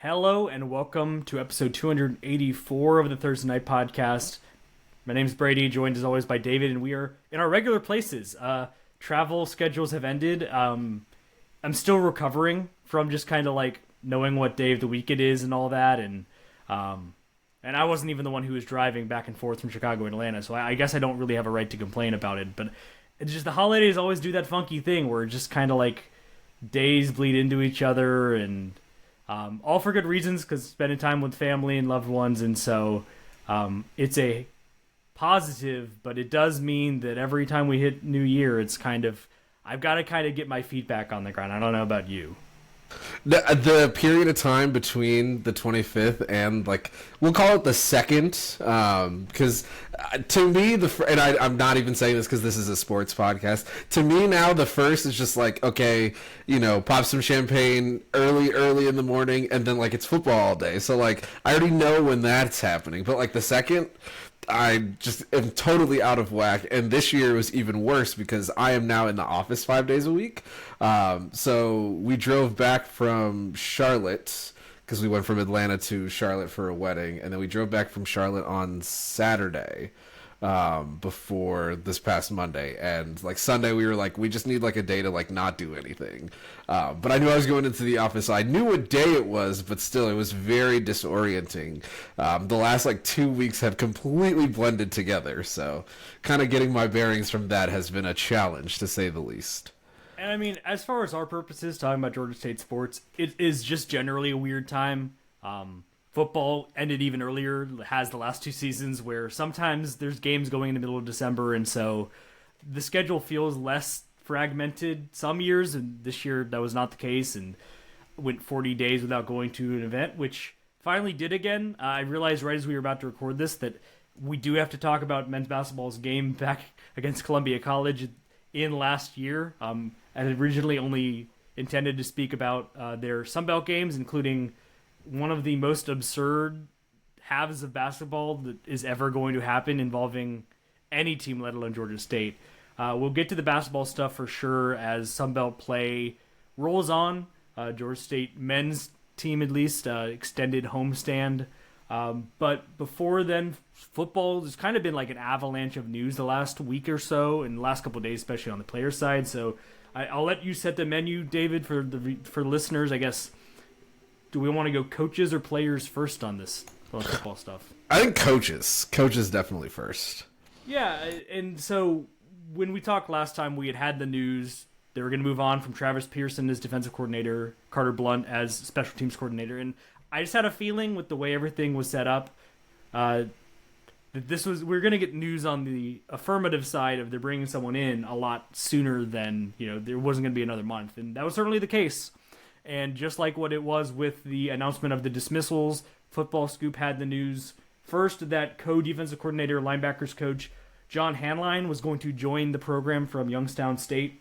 Hello and welcome to episode 284 of the Thursday Night Podcast. My name is Brady, joined as always by David, and we are in our regular places. Travel schedules have ended. I'm still recovering from just kind of like knowing what day of the week it is and all that, and I wasn't even the one who was driving back and forth from Chicago and Atlanta, so I guess I don't really have a right to complain about it. But it's just the holidays always do that funky thing where just kind of like days bleed into each other and. All for good reasons, because spending time with family and loved ones, and so it's a positive, but it does mean that every time we hit New Year, it's kind of, I've got to kind of get my feet back on the ground. I don't know about you. The period of time between the 25th and, like, we'll call it the 2nd, because to me, I'm not even saying this because this is a sports podcast, to me now the first is just like, okay, pop some champagne early in the morning, and then, like, it's football all day, so, like, I already know when that's happening, but, like, the second, I just am totally out of whack, and this year was even worse because I am now in the office 5 days a week. So we drove back from Charlotte because we went from Atlanta to Charlotte for a wedding, and then we drove back from Charlotte on Saturday before this past Monday, and like Sunday we were like, we just need like a day to like not do anything. But I knew I was going into the office, so I knew what day it was, but still it was very disorienting. The last like 2 weeks have completely blended together, so kind of getting my bearings from that has been a challenge, to say the least. And I mean, as far as our purposes, talking about Georgia State sports, it is just generally a weird time. Football ended even earlier, has the last 2 seasons, where sometimes there's games going in the middle of December, and so the schedule feels less fragmented some years, and this year that was not the case, and went 40 days without going to an event, which finally did again. I realized right as we were about to record this that we do have to talk about men's basketball's game back against Columbia College in last year. I had originally only intended to speak about their Sun Belt games, including one of the most absurd halves of basketball that is ever going to happen involving any team, let alone Georgia State. We'll get to the basketball stuff for sure as Sun Belt play rolls on. Georgia State men's team, at least, extended homestand. But before then, football has kind of been like an avalanche of news the last week or so, and the last couple of days, especially on the player side. So I'll let you set the menu, David, for the listeners, I guess. Do we want to go coaches or players first on this football stuff? I think coaches. Coaches definitely first. Yeah, and so when we talked last time, we had the news they were going to move on from Travis Pearson as defensive coordinator, Carter Blunt as special teams coordinator, and I just had a feeling with the way everything was set up that we're going to get news on the affirmative side of they're bringing someone in a lot sooner than, there wasn't going to be another month, and that was certainly the case. And just like what it was with the announcement of the dismissals, Football Scoop had the news first that co-defensive coordinator, linebackers coach John Hanline was going to join the program from Youngstown State,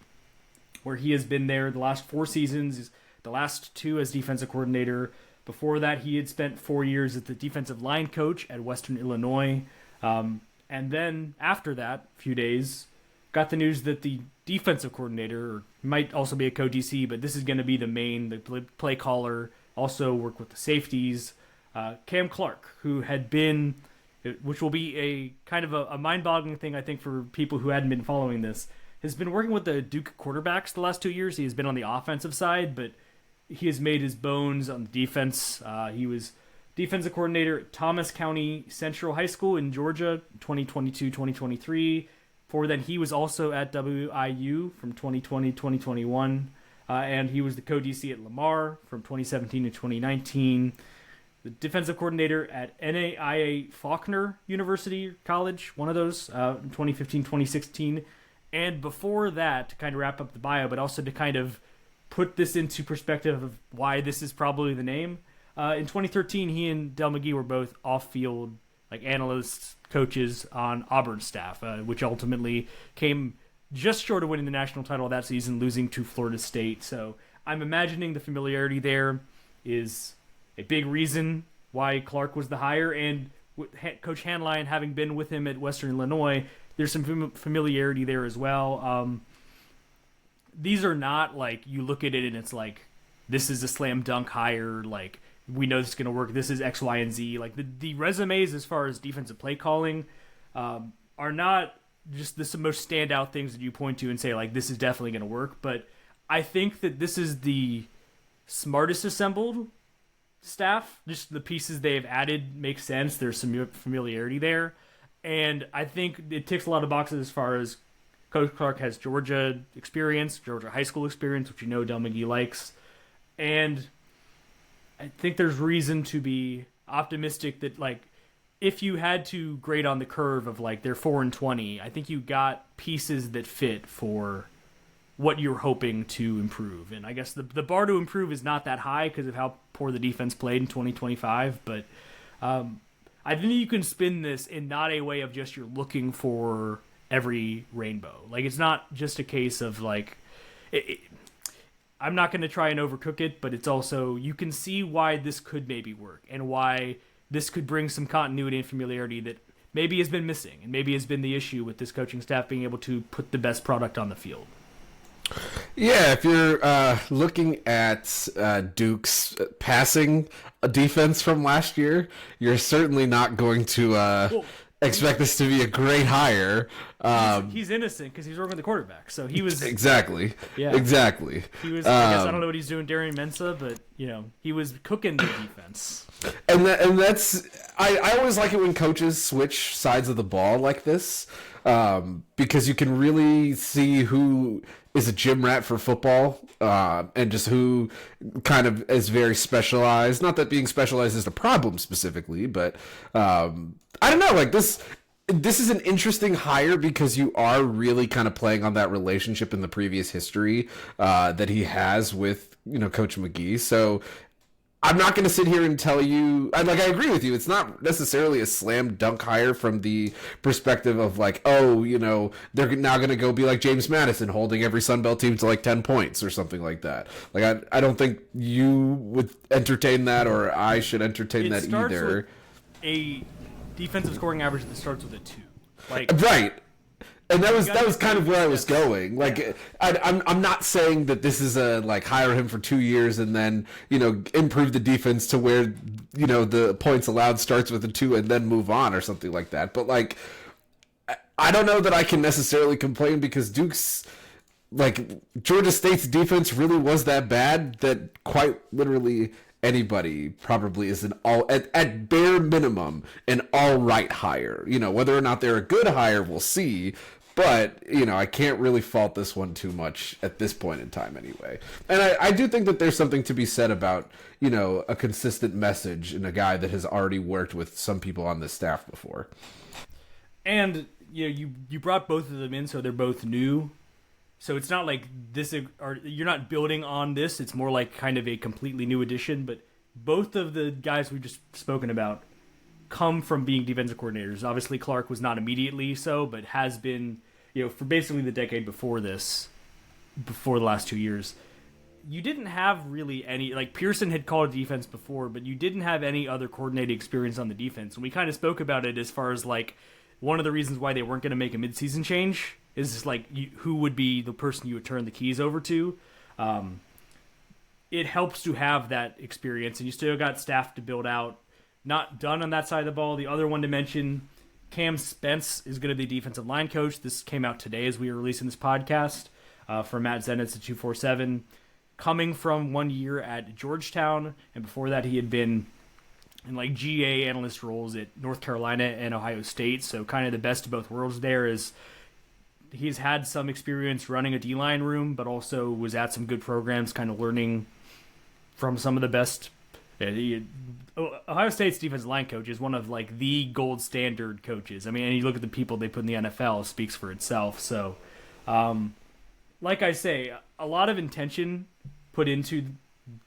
where he has been there the last 4 seasons, the last 2 as defensive coordinator. Before that, he had spent 4 years as the defensive line coach at Western Illinois. And then after that, a few days, got the news that the defensive coordinator, or might also be a co-DC, but this is going to be the play caller, also work with the safeties, Cam Clark, who had been, which will be a kind of a mind-boggling thing, I think, for people who hadn't been following this, has been working with the Duke quarterbacks the last 2 years. He has been on the offensive side, but he has made his bones on the defense. He was defensive coordinator at Thomas County Central High School in Georgia, 2022-2023. Before then, he was also at WIU from 2020-2021, and he was the co-DC at Lamar from 2017 to 2019. The defensive coordinator at NAIA Faulkner University College, one of those, in 2015-2016. And before that, to kind of wrap up the bio, but also to kind of put this into perspective of why this is probably the name, in 2013, he and Del McGee were both off-field like analysts, coaches on Auburn's staff, which ultimately came just short of winning the national title that season, losing to Florida State. So I'm imagining the familiarity there is a big reason why Clark was the hire, and Coach Hanline having been with him at Western Illinois, there's some familiarity there as well. These are not like you look at it and it's like this is a slam dunk hire, like we know this is going to work. This is X, Y, and Z. Like the resumes as far as defensive play calling are not just the most standout things that you point to and say, like, this is definitely going to work. But I think that this is the smartest assembled staff. Just the pieces they've added make sense. There's some familiarity there. And I think it ticks a lot of boxes as far as Coach Clark has Georgia experience, Georgia high school experience, which Del McGee likes. And I think there's reason to be optimistic that, like, if you had to grade on the curve of, like, they're 4-20, I think you got pieces that fit for what you're hoping to improve. And I guess the bar to improve is not that high because of how poor the defense played in 2025. But I think you can spin this in not a way of just you're looking for every rainbow. Like, it's not just a case of, like, I'm not going to try and overcook it, but it's also, you can see why this could maybe work and why this could bring some continuity and familiarity that maybe has been missing and maybe has been the issue with this coaching staff being able to put the best product on the field. Yeah, if you're looking at Duke's passing defense from last year, you're certainly not going to expect this to be a great hire. He's innocent because he's working with the quarterback, so he was exactly. Yeah, exactly. He was. I guess I don't know what he's doing, Darian Mensah, but he was cooking the defense. And that's I always like it when coaches switch sides of the ball like this, because you can really see who is a gym rat for football, and just who kind of is very specialized. Not that being specialized is the problem specifically, but I don't know. Like this is an interesting hire because you are really kind of playing on that relationship in the previous history that he has with Coach McGee. So I'm not going to sit here and tell you, I agree with you. It's not necessarily a slam dunk hire from the perspective of like, oh, they're now going to go be like James Madison holding every Sun Belt team to like 10 points or something like that. Like, I don't think you would entertain that, or I should entertain that either. With a defensive scoring average that starts with a 2. Right. And that was kind of where I was going. Like, yeah. I'm not saying that this is a hire him for 2 years and then improve the defense to where the points allowed starts with a 2 and then move on or something like that. But I don't know that I can necessarily complain because Duke's Georgia State's defense really was that bad that quite literally anybody probably is at bare minimum an all right hire. Whether or not they're a good hire, we'll see. But, I can't really fault this one too much at this point in time anyway. And I do think that there's something to be said about, a consistent message in a guy that has already worked with some people on this staff before. And, you brought both of them in, so they're both new. So it's not like this, or you're not building on this. It's more like kind of a completely new addition. But both of the guys we've just spoken about come from being defensive coordinators. Obviously, Clark was not immediately so, but has been, for basically the decade before this, before the last 2 years. You didn't have really any, Pearson had called defense before, but you didn't have any other coordinating experience on the defense. And we kind of spoke about it as far as, one of the reasons why they weren't going to make a midseason change is just, who would be the person you would turn the keys over to. It helps to have that experience, and you still got staff to build out. Not done on that side of the ball. The other one to mention, Cam Spence is going to be defensive line coach. This came out today as we were releasing this podcast from Matt Zenitz at 247. Coming from 1 year at Georgetown, and before that he had been in GA analyst roles at North Carolina and Ohio State. So kind of the best of both worlds there is he's had some experience running a D-line room, but also was at some good programs, kind of learning from some of the best. Ohio State's defensive line coach is one of the gold standard coaches. I mean, and you look at the people they put in the NFL, it speaks for itself. So, like I say, a lot of intention put into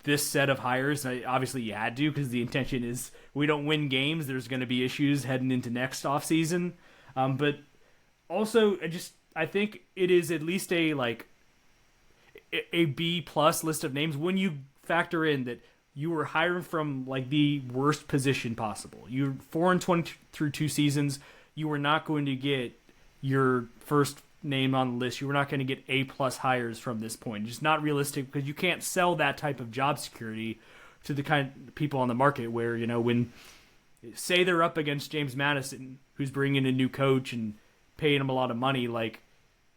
this set of hires. Obviously, you had to because the intention is we don't win games. There's going to be issues heading into next offseason. But also, I think it is at least a B+ list of names when you factor in that you were hiring from the worst position possible. You're 4-20 through 2 seasons. You were not going to get your first name on the list. You were not going to get A+ hires from this point. Just not realistic because you can't sell that type of job security to the kind of people on the market where, when say they're up against James Madison, who's bringing in a new coach and paying him a lot of money, like,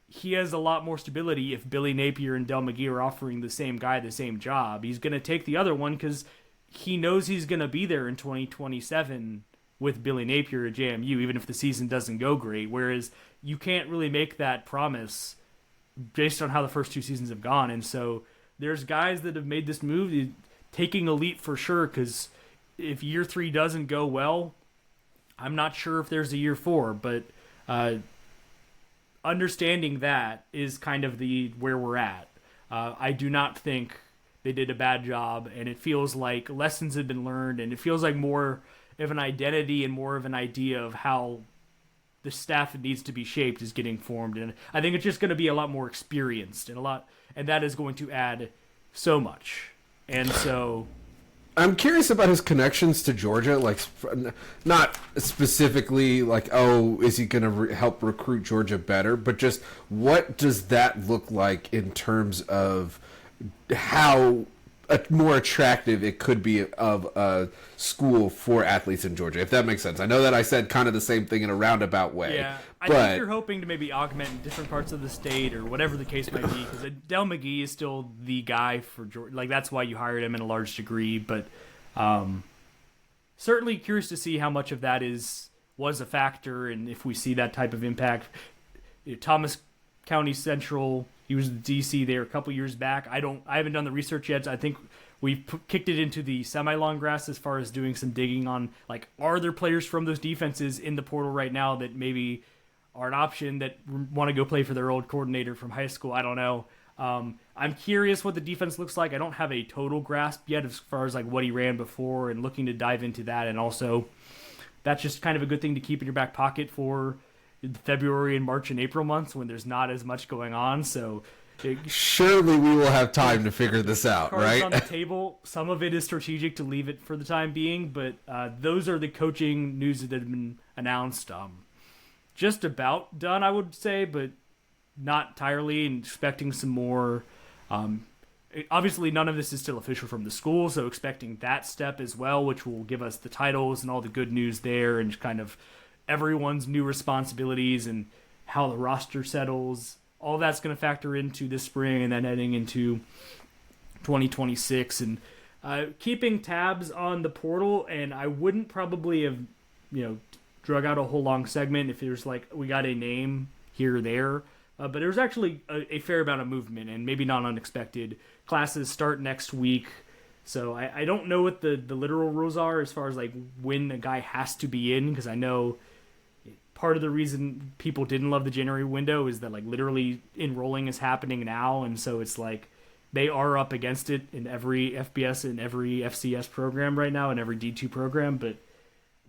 he has a lot more stability if Billy Napier and Del McGee are offering the same guy the same job. He's going to take the other one because he knows he's going to be there in 2027 with Billy Napier at JMU, even if the season doesn't go great, whereas you can't really make that promise based on how the first 2 seasons have gone. And so there's guys that have made this move taking a leap for sure, because if year 3 doesn't go well, I'm not sure if there's a year 4, but understanding that is kind of where we're at. I do not think they did a bad job, and it feels like lessons have been learned, and it feels like more of an identity and more of an idea of how the staff needs to be shaped is getting formed. And I think it's just going to be a lot more experienced and that is going to add so much. And so I'm curious about his connections to Georgia, like not specifically like, oh, is he going to help recruit Georgia better, but just what does that look like in terms of how more attractive it could be of a school for athletes in Georgia, if that makes sense. I know that I said kind of the same thing in a roundabout way. Yeah, I think you're hoping to maybe augment in different parts of the state or whatever the case might be, because Del McGee is still the guy for Georgia. Like, that's why you hired him in a large degree, but certainly curious to see how much of that was a factor, and if we see that type of impact. Thomas County Central, he was the DC there a couple years back. I haven't done the research yet. So I think we've kicked it into the semi-long grass as far as doing some digging on, like, are there players from those defenses in the portal right now that maybe are an option that want to go play for their old coordinator from high school? I don't know. I'm curious what the defense looks like. I don't have a total grasp yet as far as like what he ran before, and looking to dive into that. And also, that's just kind of a good thing to keep in your back pocket for February and March and April months when there's not as much going on. So surely we will have time to figure this out, right? On the table. Some of it is strategic to leave it for the time being, but those are the coaching news that have been announced. Just about done, I would say, but not entirely, and expecting some more. Obviously, none of this is still official from the school, so expecting that step as well, which will give us the titles and all the good news there, and just kind of everyone's new responsibilities and how the roster settles. All that's going to factor into this spring and then heading into 2026. And keeping tabs on the portal, and I wouldn't probably have, drug out a whole long segment if there's like, we got a name here or there. But there's actually a fair amount of movement, and maybe not unexpected. Classes start next week. So I don't know what the literal rules are as far as like when a guy has to be in, because I know part of the reason people didn't love the January window is that like literally enrolling is happening now, and so it's like they are up against it in every FBS and every FCS program right now and every D2 program. But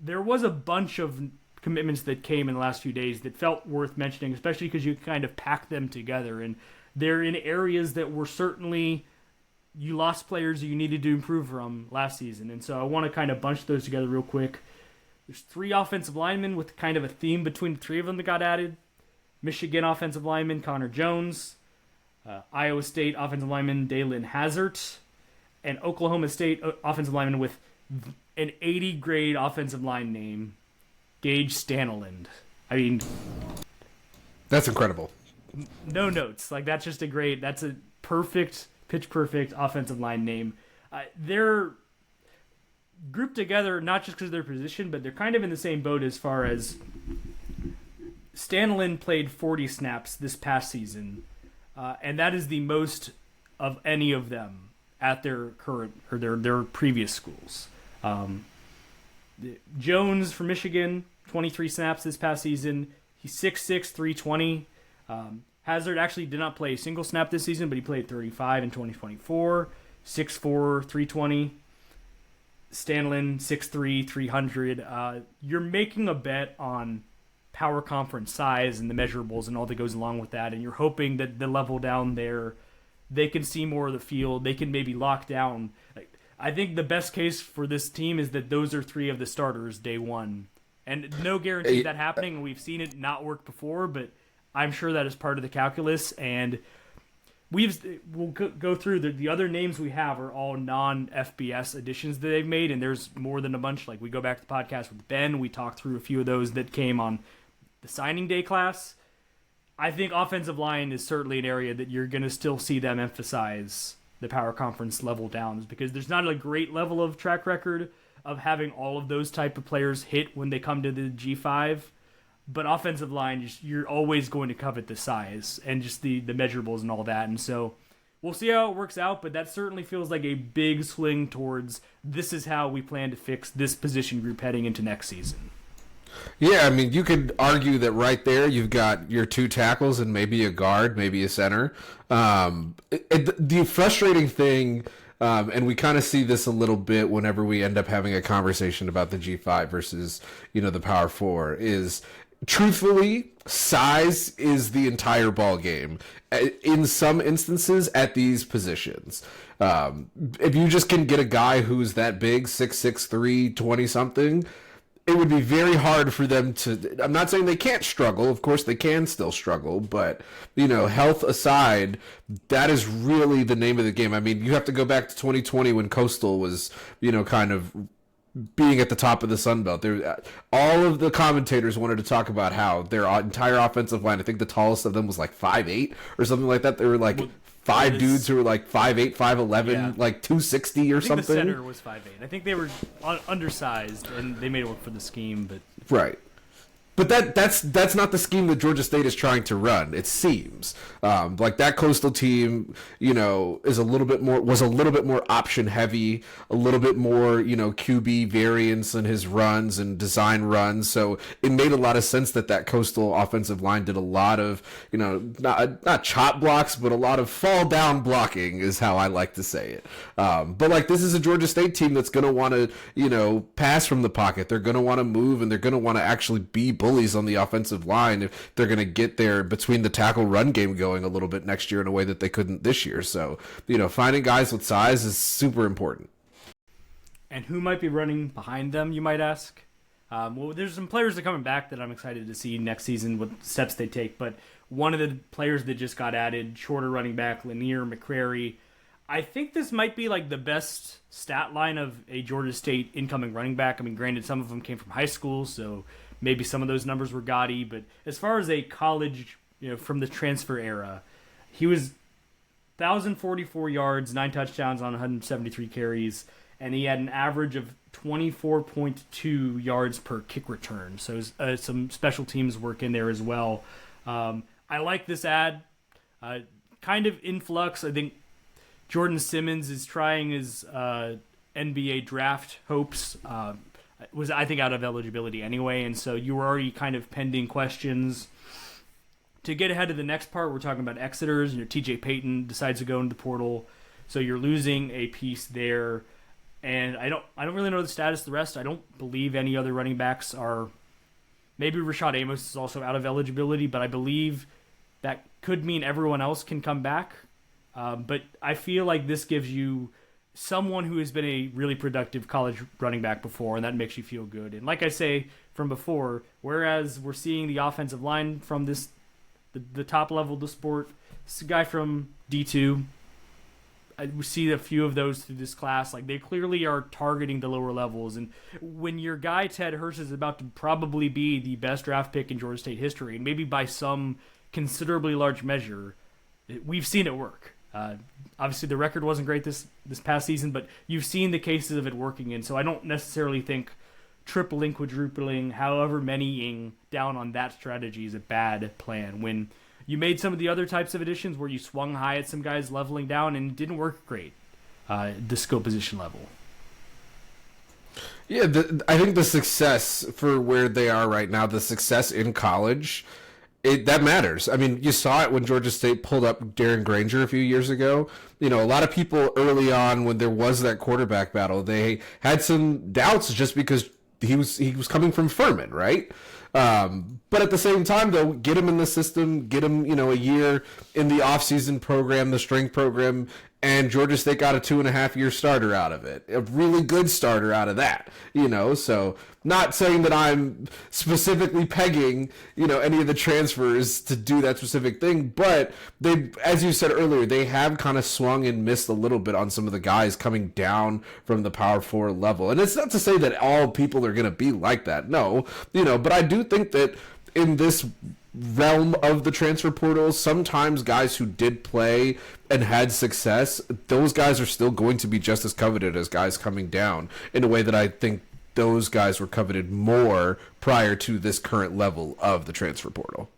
there was a bunch of commitments that came in the last few days that felt worth mentioning, especially because you kind of pack them together, and they're in areas that were certainly you lost players you needed to improve from last season. And so I want to kind of bunch those together real quick. There's 3 offensive linemen with kind of a theme between the 3 of them that got added. Michigan offensive lineman Connor Jones, Iowa State offensive lineman Dalen Hazard, and Oklahoma State offensive lineman with an 80 grade offensive line name, Gage Staniland. I mean, that's incredible. No notes. Like, that's just that's a perfect, pitch perfect offensive line name. They're grouped together not just because of their position, but they're kind of in the same boat as far as Staniland played 40 snaps this past season, and that is the most of any of them at their current or their previous schools. Jones from Michigan, 23 snaps this past season. He's 6'6", 320. Hazard actually did not play a single snap this season, but he played 35 in 2024. 6'4", 320. Stanlin, 6'3", 300. You're making a bet on power conference size and the measurables and all that goes along with that, and you're hoping that the level down there, they can see more of the field. They can maybe lock down. I think the best case for this team is that those are 3 of the starters day one. And no guarantee that happening. We've seen it not work before, but I'm sure that is part of the calculus. And we'll go through the other names we have are all non-FBS additions that they've made, and there's more than a bunch. Like we go back to the podcast with Ben, we talked through a few of those that came on the signing day class. I think offensive line is certainly an area that you're going to still see them emphasize the power conference level downs, because there's not a great level of track record of having all of those type of players hit when they come to the G5. But offensive line, you're always going to covet the size and just the measurables and all that. And so we'll see how it works out, but that certainly feels like a big swing towards this is how we plan to fix this position group heading into next season. Yeah, I mean, you could argue that right there you've got your 2 tackles and maybe a guard, maybe a center. The frustrating thing, and we kind of see this a little bit whenever we end up having a conversation about the G5 versus, the Power 4, is truthfully, size is the entire ball game in some instances at these positions. If you just can get a guy who's that big, 6'6", 20-something, it would be very hard for them to... I'm not saying they can't struggle. Of course, they can still struggle. But, health aside, that is really the name of the game. I mean, you have to go back to 2020 when Coastal was, kind of being at the top of the Sun Belt. All of the commentators wanted to talk about how their entire offensive line, I think the tallest of them was like 5'8" or something like that. They were like... Five dudes who were like 5'8", 5'11", like 260 or something. The center was 5'8". I think they were undersized, and they made it work for the scheme. But right. But that's not the scheme that Georgia State is trying to run. It seems like that Coastal team, was a little bit more option heavy, a little bit more QB variance in his runs and design runs. So it made a lot of sense that Coastal offensive line did a lot of not chop blocks, but a lot of fall down blocking is how I like to say it. But like this is a Georgia State team that's going to want to pass from the pocket. They're going to want to move, and they're going to want to actually be bullies on the offensive line if they're going to get their between the tackle run game going a little bit next year in a way that they couldn't this year. So, finding guys with size is super important. And who might be running behind them, you might ask? Well, there's some players that are coming back that I'm excited to see next season, what steps they take. But one of the players that just got added, shorter running back, Lanier McCrary, I think this might be like the best stat line of a Georgia State incoming running back. I mean, granted, some of them came from high school, so maybe some of those numbers were gaudy, but as far as a college, from the transfer era, he was 1,044 yards, 9 touchdowns on 173 carries, and he had an average of 24.2 yards per kick return. So some special teams work in there as well. I like this ad. Kind of in flux. I think Jordan Simmons is trying his NBA draft hopes. Was, I think, out of eligibility anyway, and so you were already kind of pending questions. To get ahead of the next part, we're talking about Exeter's. TJ Payton decides to go into the portal, so you're losing a piece there. And I don't really know the status of the rest. I don't believe any other running backs are. Maybe Rashad Amos is also out of eligibility, but I believe that could mean everyone else can come back. But I feel like this gives you someone who has been a really productive college running back before, and that makes you feel good. And like I say from before, whereas we're seeing the offensive line from the top level of the sport, this guy from D2, we see a few of those through this class. Like, they clearly are targeting the lower levels. And when your guy Ted Hurst is about to probably be the best draft pick in Georgia State history, and maybe by some considerably large measure, we've seen it work. Obviously, the record wasn't great this past season, but you've seen the cases of it working. And so I don't necessarily think tripling, quadrupling, however manying down on that strategy is a bad plan. When you made some of the other types of additions where you swung high at some guys leveling down and it didn't work great, the skill position level. Yeah, I think the success for where they are right now, the success in college, that matters. I mean, you saw it when Georgia State pulled up Darren Granger a few years ago. A lot of people early on when there was that quarterback battle, they had some doubts just because he was coming from Furman, right? But at the same time, though, get him in the system, get him, a year in the off-season program, the strength program, and Georgia State got a 2.5-year starter out of it, a really good starter out of that, so not saying that I'm specifically pegging, any of the transfers to do that specific thing, but they, as you said earlier, they have kind of swung and missed a little bit on some of the guys coming down from the Power 4 level. And it's not to say that all people are going to be like that, no, but I do think that in this realm of the transfer portal, sometimes guys who did play and had success, those guys are still going to be just as coveted as guys coming down, in a way that I think those guys were coveted more prior to this current level of the transfer portal.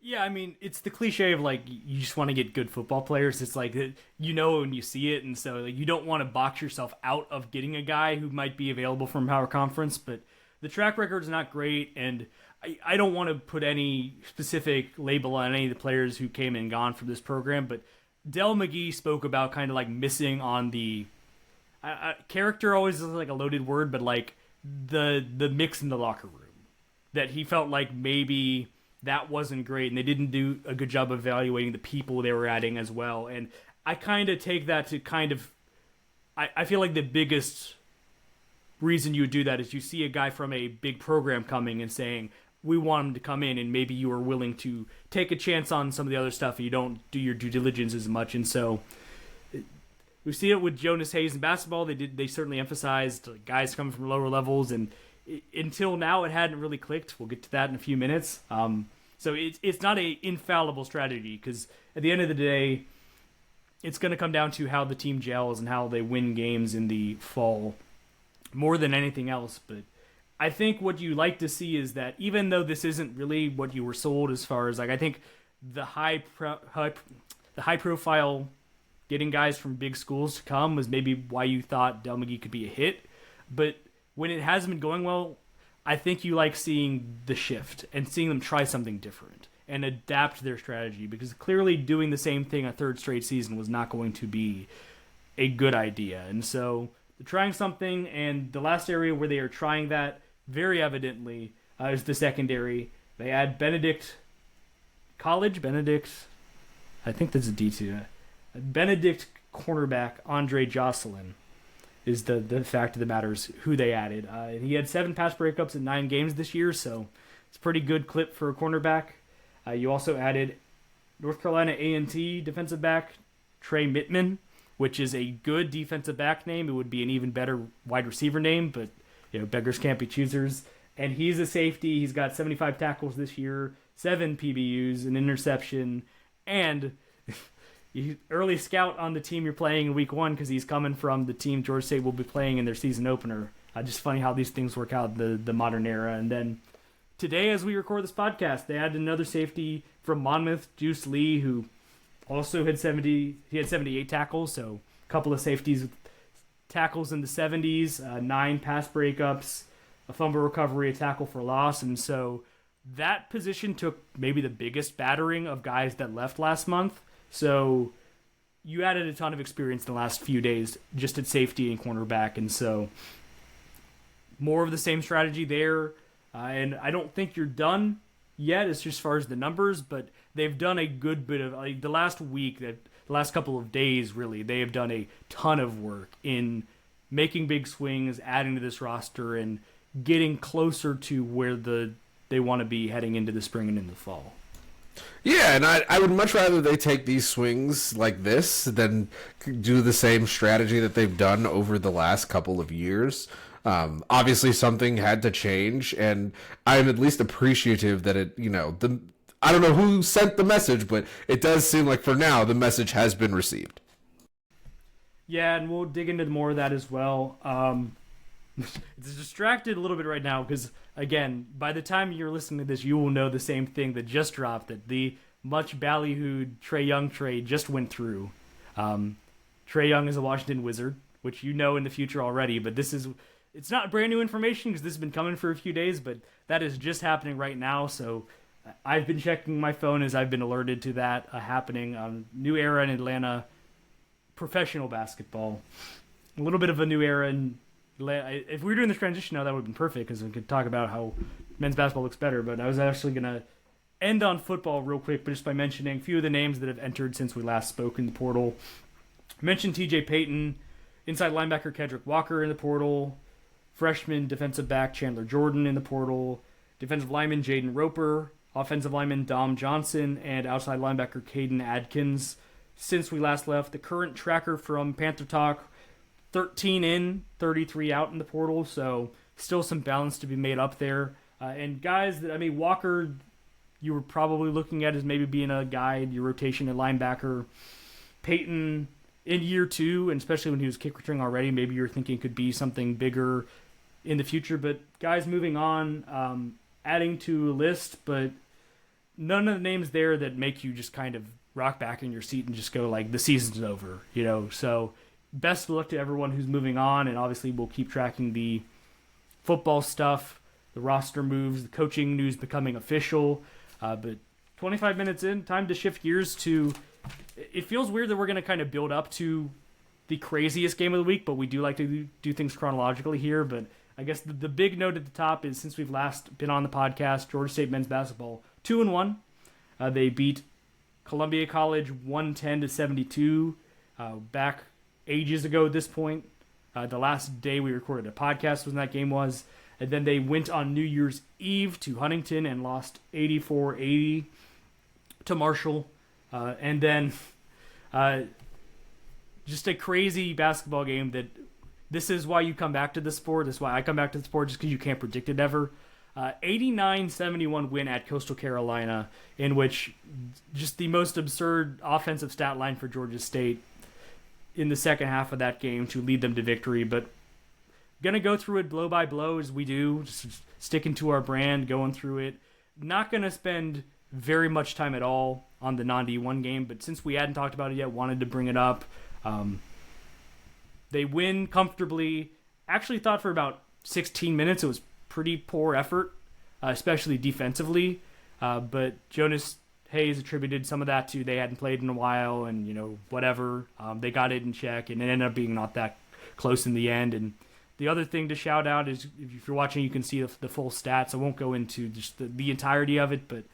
Yeah, I mean, it's the cliche of, like, you just want to get good football players. It's like, when you see it, and so you don't want to box yourself out of getting a guy who might be available from Power Conference, but the track record's not great, and I don't want to put any specific label on any of the players who came and gone from this program, but Del McGee spoke about kind of like missing on the character. Always is like a loaded word, but like the mix in the locker room, that he felt like maybe that wasn't great, and they didn't do a good job of evaluating the people they were adding as well. And I kind of take that to kind of, I feel like the biggest reason you would do that is you see a guy from a big program coming and saying, we want him to come in, and maybe you are willing to take a chance on some of the other stuff and you don't do your due diligence as much. And so we see it with Jonas Hayes in basketball. They certainly emphasized guys coming from lower levels, and until now it hadn't really clicked. We'll get to that in a few minutes. So it's not a infallible strategy, because at the end of the day, it's going to come down to how the team gels and how they win games in the fall more than anything else. But I think what you like to see is that even though this isn't really what you were sold, as far as, like, I think the high profile getting guys from big schools to come was maybe why you thought Del McGee could be a hit. But when it hasn't been going well, I think you like seeing the shift and seeing them try something different and adapt their strategy, because clearly doing the same thing a third straight season was not going to be a good idea. And so they're trying something, and the last area where they are trying that very evidently is the secondary. They add Benedict, I think that's a D2. Benedict cornerback Andre Jocelyn is the fact of the matter, is who they added. He had 7 pass breakups in 9 games this year, so it's a pretty good clip for a cornerback. You also added North Carolina A&T defensive back Trey Mittman, which is a good defensive back name. It would be an even better wide receiver name, but beggars can't be choosers. And he's a safety. He's got 75 tackles this year, 7 PBUs, an interception, and early scout on the team you're playing in week 1, because he's coming from the team Georgia State will be playing in their season opener. Just funny how these things work out in the modern era. And then today, as we record this podcast, they added another safety from Monmouth, Juice Lee, who also had 78 tackles, so a couple of safeties with tackles in the 70s, 9 pass breakups, a fumble recovery, a tackle for loss. And so that position took maybe the biggest battering of guys that left last month. So you added a ton of experience in the last few days just at safety and cornerback. And so more of the same strategy there. And I don't think you're done yet as far as the numbers, but they've done a good bit of, like, the last week, the last couple of days, really, they have done a ton of work in making big swings, adding to this roster, and getting closer to where they want to be heading into the spring and into the fall. Yeah, and I would much rather they take these swings like this than do the same strategy that they've done over the last couple of years. Obviously, something had to change, and I'm at least appreciative that it, I don't know who sent the message, but it does seem like for now the message has been received. Yeah, and we'll dig into more of that as well. It's distracted a little bit right now because, again, by the time you're listening to this, you will know the same thing that just dropped, that the much ballyhooed Trae Young trade just went through. Trae Young is a Washington Wizard, which you know in the future already, but it's not brand new information because this has been coming for a few days, but that is just happening right now. So I've been checking my phone as I've been alerted to that happening. New era in Atlanta professional basketball. A little bit of a new era in if we were doing this transition now, that would have been perfect because we could talk about how men's basketball looks better. But I was actually going to end on football real quick, but just by mentioning a few of the names that have entered since we last spoke in the portal. Mentioned TJ Payton, inside linebacker Kedrick Walker in the portal, freshman defensive back Chandler Jordan in the portal, defensive lineman Jaden Roper, offensive lineman Dom Johnson, and outside linebacker Caden Adkins. Since we last left, the current tracker from Panther Talk, 13 in, 33 out in the portal, so still some balance to be made up there. And guys, Walker, you were probably looking at as maybe being a guy in your rotation at linebacker. Peyton in year 2, and especially when he was kick returning already, maybe you're thinking could be something bigger in the future. But guys moving on, adding to a list, but none of the names there that make you just kind of rock back in your seat and just go like, the season's over, So best of luck to everyone who's moving on, and obviously we'll keep tracking the football stuff, the roster moves, the coaching news becoming official. But 25 minutes in, time to shift gears to... It feels weird that we're going to kind of build up to the craziest game of the week, but we do like to do things chronologically here. But I guess the big note at the top is, since we've last been on the podcast, Georgia State men's basketball 2-1. They beat Columbia College 110-72 back ages ago at this point. The last day we recorded a podcast was when that game was. And then they went on New Year's Eve to Huntington and lost 84-80 to Marshall. And then just a crazy basketball game that this is why you come back to the sport. This is why I come back to the sport, just because you can't predict it ever. 89-71 win at Coastal Carolina, in which just the most absurd offensive stat line for Georgia State in the second half of that game to lead them to victory. But going to go through it blow by blow as we do, just sticking to our brand, going through it. Not going to spend very much time at all on the non-D1 game, but since we hadn't talked about it yet, wanted to bring it up. They win comfortably. Actually thought for about 16 minutes it was pretty poor effort, especially defensively. But Jonas Hayes attributed some of that to they hadn't played in a while and, whatever. They got it in check, and it ended up being not that close in the end. And the other thing to shout out is, if you're watching, you can see the full stats. I won't go into just the entirety of it, but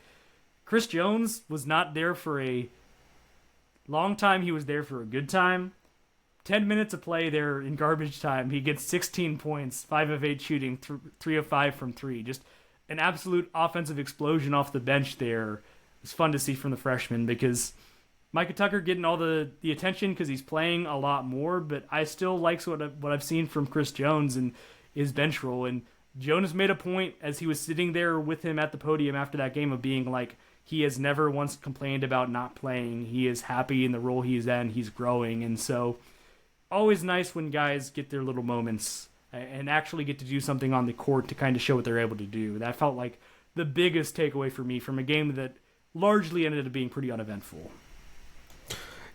Chris Jones was not there for a long time. He was there for a good time. 10 minutes of play there in garbage time. He gets 16 points, 5 of 8 shooting, 3 of 5 from 3. Just an absolute offensive explosion off the bench there. It's fun to see from the freshman, because Micah Tucker getting all the attention because he's playing a lot more, but I still like what I've seen from Chris Jones and his bench role. And Jonas made a point as he was sitting there with him at the podium after that game of being like, he has never once complained about not playing. He is happy in the role he's in. He's growing. And so always nice when guys get their little moments and actually get to do something on the court to kind of show what they're able to do. That felt like the biggest takeaway for me from a game that largely ended up being pretty uneventful.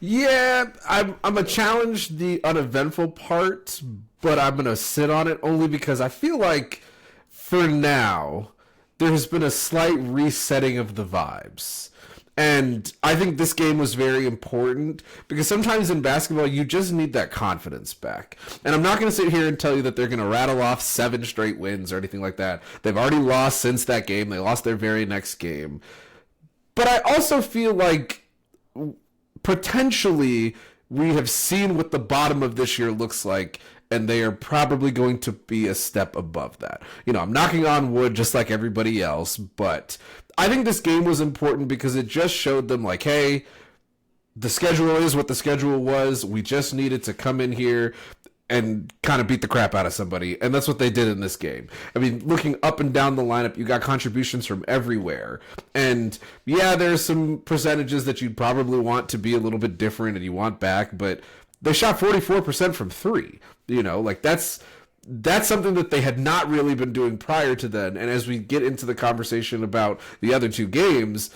Yeah, I'm going to challenge the uneventful part, but I'm going to sit on it only because I feel like for now there has been a slight resetting of the vibes. And I think this game was very important because sometimes in basketball, you just need that confidence back. And I'm not going to sit here and tell you that they're going to rattle off 7 straight wins or anything like that. They've already lost since that game. They lost their very next game. But I also feel like potentially we have seen what the bottom of this year looks like, and they are probably going to be a step above that. I'm knocking on wood just like everybody else, but I think this game was important because it just showed them like, hey, the schedule is what the schedule was. We just needed to come in here and kind of beat the crap out of somebody, and that's what they did in this game. I mean, looking up and down the lineup, you got contributions from everywhere. And yeah, there's some percentages that you'd probably want to be a little bit different and you want back, but they shot 44% from 3. That's something that they had not really been doing prior to then. And as we get into the conversation about the other 2 games,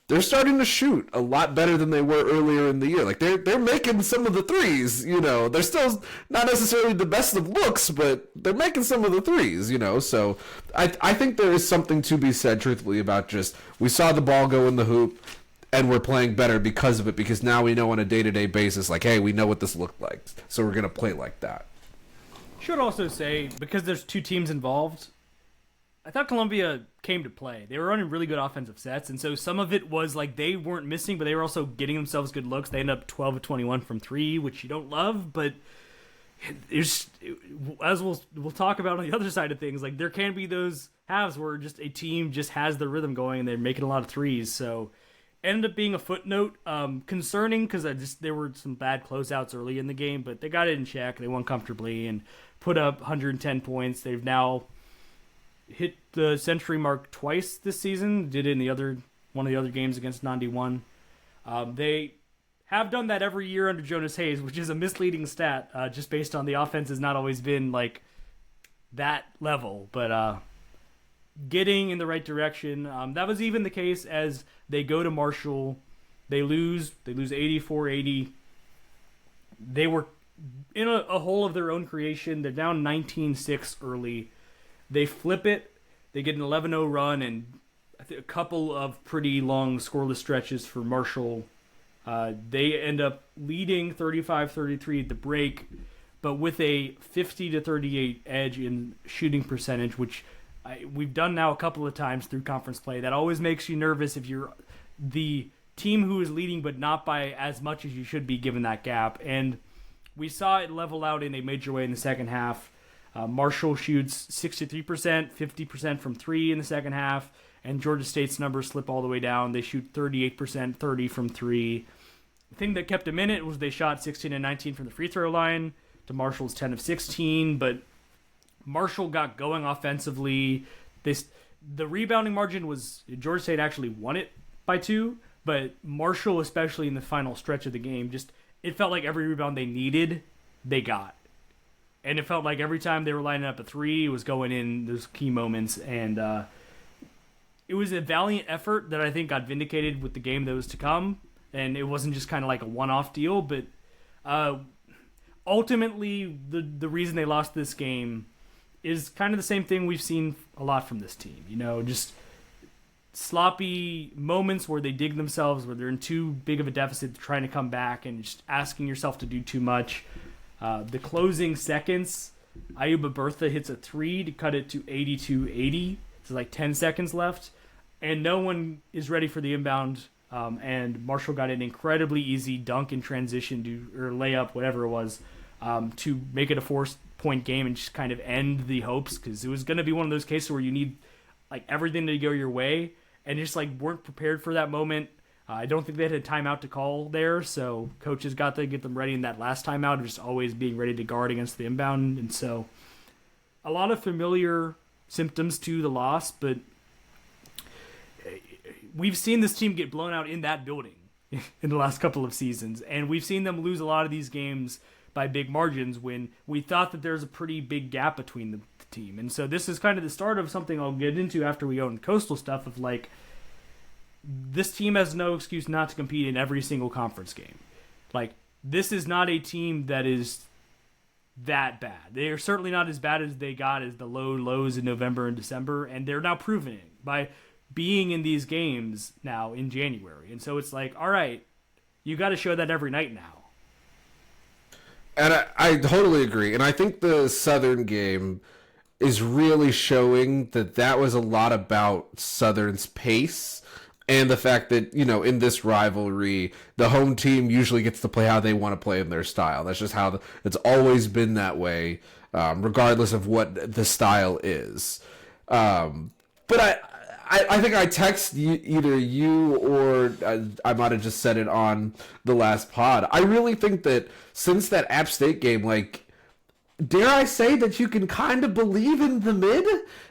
they're starting to shoot a lot better than they were earlier in the year. Like they're making some of the threes, They're still not necessarily the best of looks, but they're making some of the threes, So I think there is something to be said, truthfully, about just we saw the ball go in the hoop and we're playing better because of it, because now we know on a day-to-day basis, like, hey, we know what this looked like, so we're going to play like that. Should also say, because there's 2 teams involved, I thought Columbia came to play. They were running really good offensive sets, and so some of it was like they weren't missing, but they were also getting themselves good looks. They ended up 12 of 21 from 3, which you don't love, but as we'll talk about on the other side of things, like there can be those halves where just a team just has the rhythm going and they're making a lot of threes. So ended up being a footnote, concerning because there were some bad closeouts early in the game, but they got it in check. They won comfortably and put up 110 points. They've now hit the century mark twice this season. Did it in one of the other games against Non-D1. They have done that every year under Jonas Hayes, which is a misleading stat, just based on the offense has not always been like that level, but getting in the right direction. That was even the case as they go to Marshall. They lose 84-80. They were in a hole of their own creation. They're down 19-6 early. They flip it. They get an 11-0 run and I think a couple of pretty long scoreless stretches for Marshall. They end up leading 35-33 at the break, but with a 50-38 edge in shooting percentage, which we've done now a couple of times through conference play. That always makes you nervous if you're the team who is leading, but not by as much as you should be given that gap. And we saw it level out in a major way in the second half. Marshall shoots 63%, 50% from 3 in the second half, and Georgia State's numbers slip all the way down. They shoot 38%, 30 from 3. The thing that kept them in it was they shot 16 and 19 from the free throw line to Marshall's 10 of 16, but Marshall got going offensively. The rebounding margin was Georgia State actually won it by 2, but Marshall, especially in the final stretch of the game, it felt like every rebound they needed, they got. And it felt like every time they were lining up a 3, it was going in those key moments. And it was a valiant effort that I think got vindicated with the game that was to come. And it wasn't just kind of like a one-off deal. But ultimately, the reason they lost this game is kind of the same thing we've seen a lot from this team. You know, just sloppy moments where they dig themselves, where they're in too big of a deficit trying to come back and just asking yourself to do too much. The closing seconds, Ayuba Bertha hits a 3 to cut it to 82-80. So like 10 seconds left, and no one is ready for the inbound. And Marshall got an incredibly easy dunk in transition or layup, whatever it was, to make it a 4-point game and just kind of end the hopes, because it was going to be one of those cases where you need like everything to go your way, and just like weren't prepared for that moment. I don't think they had a timeout to call there, so coaches got to get them ready in that last timeout of just always being ready to guard against the inbound. And so a lot of familiar symptoms to the loss, but we've seen this team get blown out in that building in the last couple of seasons, and we've seen them lose a lot of these games by big margins when we thought that there's a pretty big gap between the team. And so this is kind of the start of something I'll get into after we go into coastal stuff of like, this team has no excuse not to compete in every single conference game. Like, this is not a team that is that bad. They are certainly not as bad as they got as the lows in November and December, and they're now proving it by being in these games now in January. And so it's like, all right, you got to show that every night now. And I totally agree. And I think the Southern game is really showing that was a lot about Southern's pace. And the fact that, you know, in this rivalry, the home team usually gets to play how they want to play in their style. That's just how it's always been that way, regardless of what the style is. But I think I text either you or I might have just said it on the last pod. I really think that since that App State game, like, dare I say that you can kind of believe in the mid?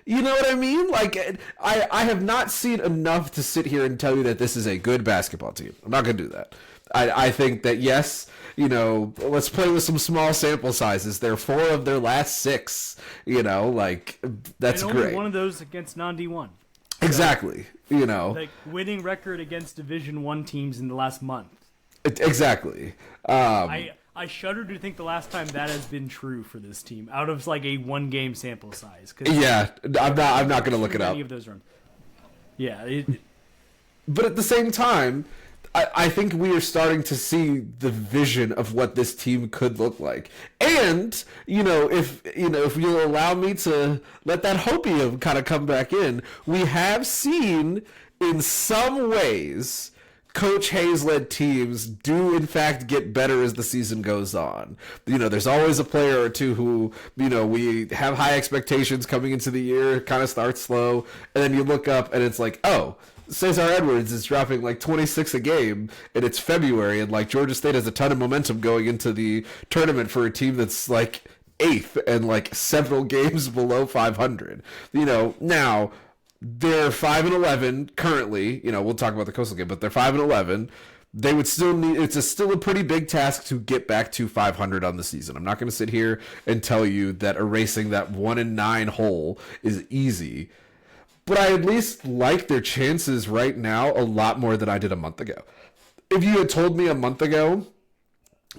You know what I mean? Like, I have not seen enough to sit here and tell you that this is a good basketball team. I'm not going to do that. I think that, yes, you know, let's play with some small sample sizes. They're 4 of their last 6, you know, like, that's and great. Only one of those against non-D1. Exactly, you know. Like, winning record against Division I teams in the last month. Exactly. I shudder to think the last time that has been true for this team out of like a 1-game sample size. Yeah, I'm not going to look it up. Any of those runs. Yeah. But at the same time, I think we are starting to see the vision of what this team could look like. And, if you'll allow me to let that hopium kind of come back in, we have seen in some ways Coach Hayes-led teams do in fact get better as the season goes on. There's always a player or two who, we have high expectations coming into the year, kind of start slow, and then you look up and it's like, oh, Cesar Edwards is dropping like 26 a game, and it's February, and like Georgia State has a ton of momentum going into the tournament for a team that's like 8th and like several games below 500. Now they're 5-11 currently. We'll talk about the Coastal game, but they're 5-11. They would still need. It's still a pretty big task to get back to 500 on the season. I'm not going to sit here and tell you that erasing that 1-9 hole is easy. But I at least like their chances right now a lot more than I did a month ago. If you had told me a month ago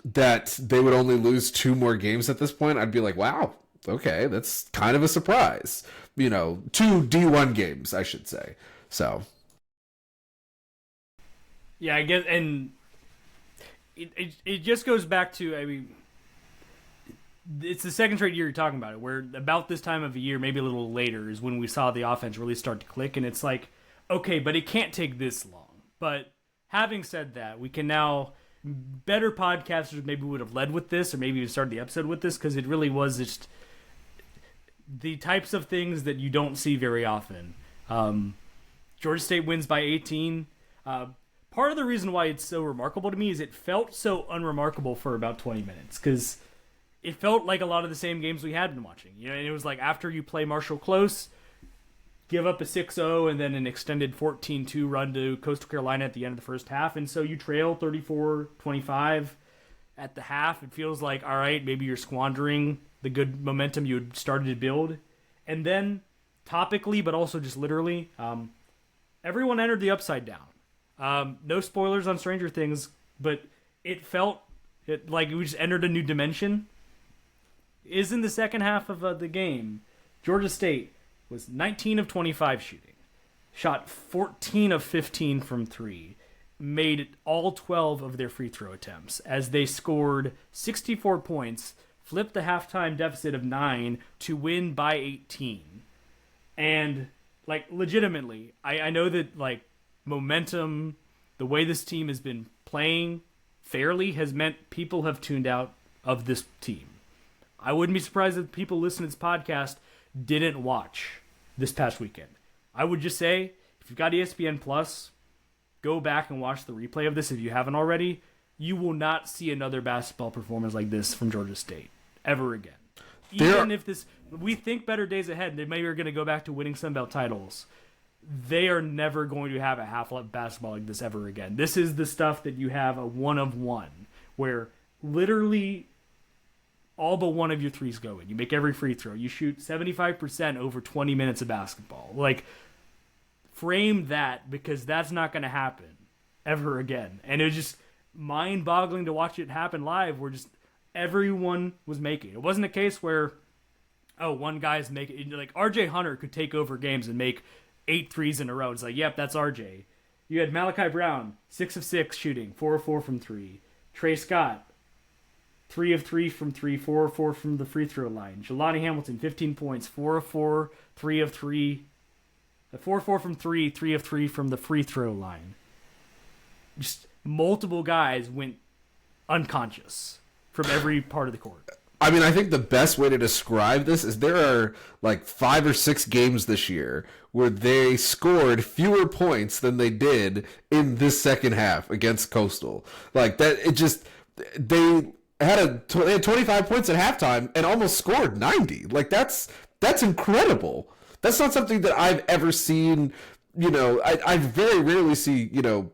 that they would only lose 2 more games at this point, I'd be like, wow, okay, that's kind of a surprise. 2 D1 games, I should say. So. Yeah, I guess, and it just goes back to, I mean, it's the second straight year you're talking about it, where about this time of the year, maybe a little later, is when we saw the offense really start to click, and it's like, okay, but it can't take this long. But having said that, we can now, better podcasters maybe would have led with this, or maybe even started the episode with this, because it really was just the types of things that you don't see very often. Georgia State wins by 18. Part of the reason why it's so remarkable to me is it felt so unremarkable for about 20 minutes, because it felt like a lot of the same games we had been watching. And it was like after you play Marshall close, give up a 6-0 and then an extended 14-2 run to Coastal Carolina at the end of the first half. And so you trail 34-25 at the half. It feels like, all right, maybe you're squandering the good momentum you had started to build. And then topically, but also just literally, everyone entered the upside down. No spoilers on Stranger Things, but it felt like we just entered a new dimension. Is in the second half of the game, Georgia State was 19 of 25 shooting, shot 14 of 15 from 3, made all 12 of their free throw attempts as they scored 64 points, flipped the halftime deficit of 9 to win by 18. And like legitimately, I know that like momentum, the way this team has been playing fairly has meant people have tuned out of this team. I wouldn't be surprised if people listening to this podcast didn't watch this past weekend. I would just say, if you've got ESPN Plus, go back and watch the replay of this if you haven't already. You will not see another basketball performance like this from Georgia State ever again. Even if we think better days ahead, they maybe are going to go back to winning Sun Belt titles. They are never going to have a half-lap basketball like this ever again. This is the stuff that you have a one-of-one, where literally all but one of your threes go in. You make every free throw. You shoot 75% over 20 minutes of basketball. Like, frame that, because that's not going to happen ever again. And it was just mind-boggling to watch it happen live, where just everyone was making. It wasn't a case where, one guy's making, like RJ Hunter could take over games and make 8 threes in a row. It's like, yep, that's RJ. You had Malachi Brown, 6 of 6 shooting, 4 of 4 from 3. Trey Scott, 3 of 3 from 3, 4 of 4 from the free throw line. Jelani Hamilton, 15 points, 4 of 4, 3 of 3. 4 of 4 from 3, 3 of 3 from the free throw line. Just multiple guys went unconscious from every part of the court. I mean, I think the best way to describe this is there are like 5 or 6 games this year where they scored fewer points than they did in this second half against Coastal. Like that, they had 25 points at halftime and almost scored 90. Like that's incredible. That's not something that I've ever seen. I very rarely see,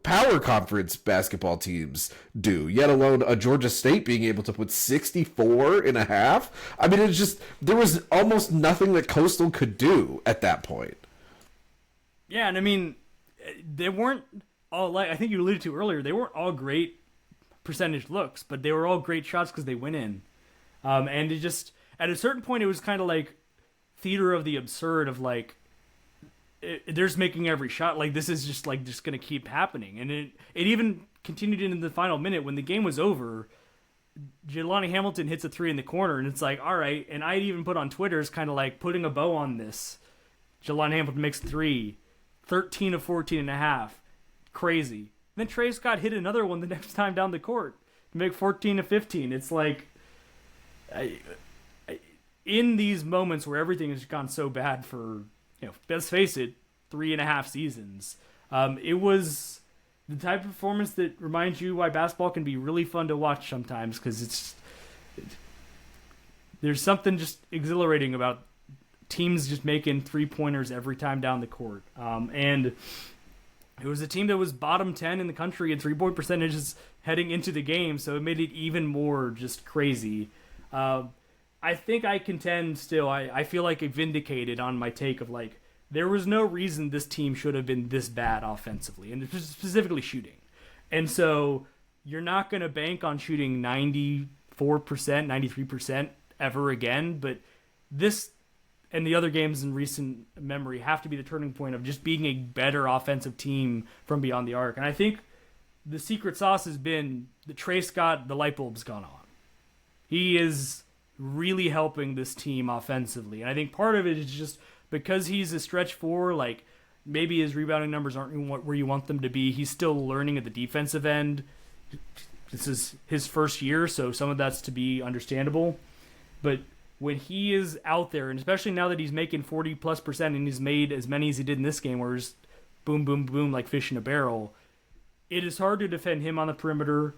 power conference basketball teams do, yet alone a Georgia State being able to put 64 in a half. I mean, there was almost nothing that Coastal could do at that point. Yeah, and I mean, they weren't all, like I think you alluded to earlier, they weren't all great percentage looks, but they were all great shots because they went in. And it just, at a certain point, it was kind of like theater of the absurd of like, they're just making every shot. Like, this is just going to keep happening. And it even continued into the final minute when the game was over. Jelani Hamilton hits a three in the corner, and it's like, all right. And I even put on Twitter, it's kind of like putting a bow on this. Jelani Hamilton makes three, 13 of 14 and a half. Crazy. Then Trae Scott hit another one the next time down the court to make 14 of 15. It's like, in these moments where everything has gone so bad for, let's face it, 3.5 seasons, it was the type of performance that reminds you why basketball can be really fun to watch sometimes, because there's something just exhilarating about teams just making three-pointers every time down the court. And it was a team that was bottom 10 in the country in three-point percentages heading into the game, so it made it even more just crazy. I think I contend still, I feel like I vindicated on my take of, like, there was no reason this team should have been this bad offensively, and specifically shooting. And so you're not going to bank on shooting 94%, 93% ever again, but this and the other games in recent memory have to be the turning point of just being a better offensive team from beyond the arc. And I think the secret sauce has been the Trae Scott, the light bulb's gone on. He is really helping this team offensively. And I think part of it is just because he's a stretch four, like, maybe his rebounding numbers aren't where you want them to be. He's still learning at the defensive end. This is his first year, so some of that's to be understandable. But when he is out there, and especially now that he's making 40+% and he's made as many as he did in this game, where it's boom, boom, boom, like fish in a barrel, it is hard to defend him on the perimeter.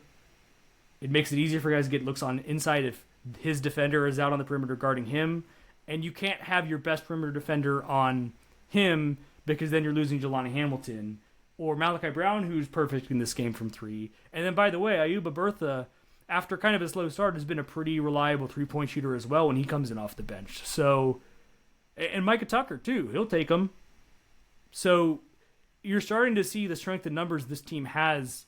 It makes it easier for guys to get looks on inside if his defender is out on the perimeter guarding him. And you can't have your best perimeter defender on him, because then you're losing Jelani Hamilton or Malachi Brown, who's perfect in this game from three. And then, by the way, Ayuba Bertha, after kind of a slow start, has been a pretty reliable three-point shooter as well when he comes in off the bench. So, and Micah Tucker, too. He'll take them. So you're starting to see the strength in numbers this team has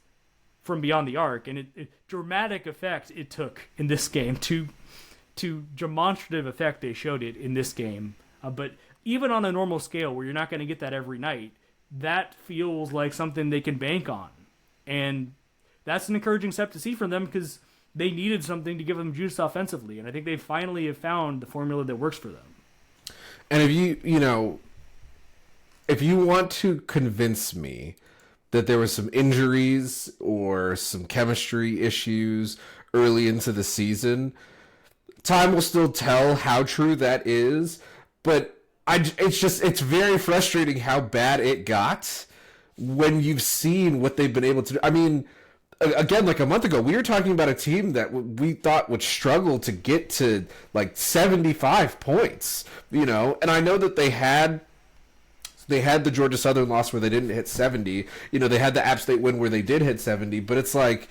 from beyond the arc, and dramatic effect it took in this game to demonstrative effect they showed it in this game. But even on a normal scale where you're not going to get that every night, that feels like something they can bank on. And that's an encouraging step to see from them, because they needed something to give them juice offensively. And I think they finally have found the formula that works for them. And if you want to convince me that there were some injuries or some chemistry issues early into the season, time will still tell how true that is, but it's very frustrating how bad it got when you've seen what they've been able to do. I mean, again, like a month ago, we were talking about a team that we thought would struggle to get to like 75 points, and I know that they had the Georgia Southern loss where they didn't hit 70. They had the App State win where they did hit 70, but it's like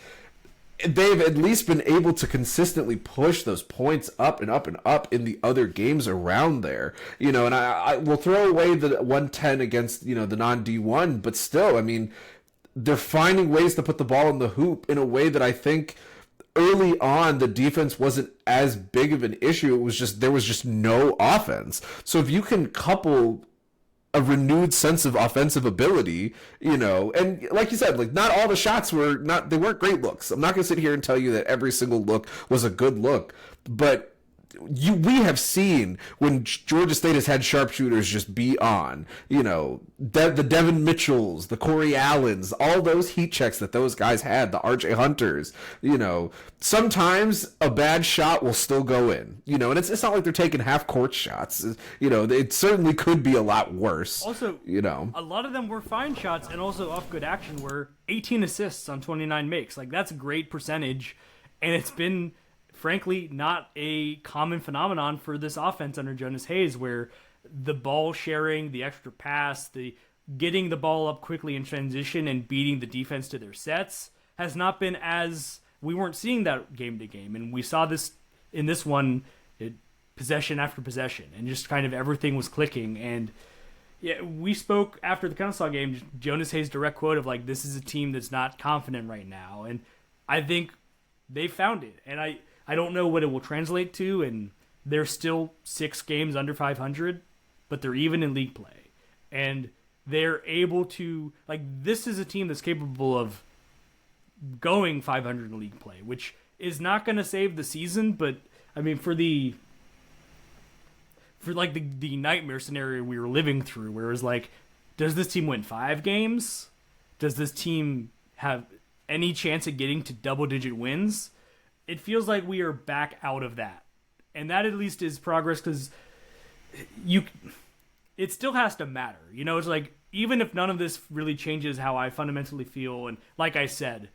they've at least been able to consistently push those points up and up and up in the other games around there. And I will throw away the 110 against, the non-D1, but still, I mean, they're finding ways to put the ball in the hoop in a way that I think early on the defense wasn't as big of an issue. It was just, there was just no offense. So if you can couple a renewed sense of offensive ability, and like you said, like not all the shots they weren't great looks. I'm not going to sit here and tell you that every single look was a good look, but we have seen when Georgia State has had sharpshooters just be on, the Devin Mitchells, the Corey Allens, all those heat checks that those guys had, the RJ Hunters, sometimes a bad shot will still go in, and it's not like they're taking half court shots, it certainly could be a lot worse. Also, a lot of them were fine shots and also off good action were 18 assists on 29 makes. Like, that's a great percentage, and it's been, frankly, not a common phenomenon for this offense under Jonas Hayes, where the ball sharing, the extra pass, the getting the ball up quickly in transition and beating the defense to their sets has not been as, we weren't seeing that game to game. And we saw this in this one, possession after possession, and just kind of everything was clicking. And yeah, we spoke after the Kennesaw game, Jonas Hayes' direct quote of like, this is a team that's not confident right now. And I think they found it. And I don't know what it will translate to, and they're still 6 games under 500, but they're even in league play. and they're able to, like, this is a team that's capable of going 500 in league play, which is not going to save the season, but I mean, for the nightmare scenario we were living through, where it was like, does this team win 5 games? Does this team have any chance at getting to double-digit wins? It feels like we are back out of that. And that at least is progress, because it still has to matter. You know, it's like, even if none of this really changes how I fundamentally feel, and like I said,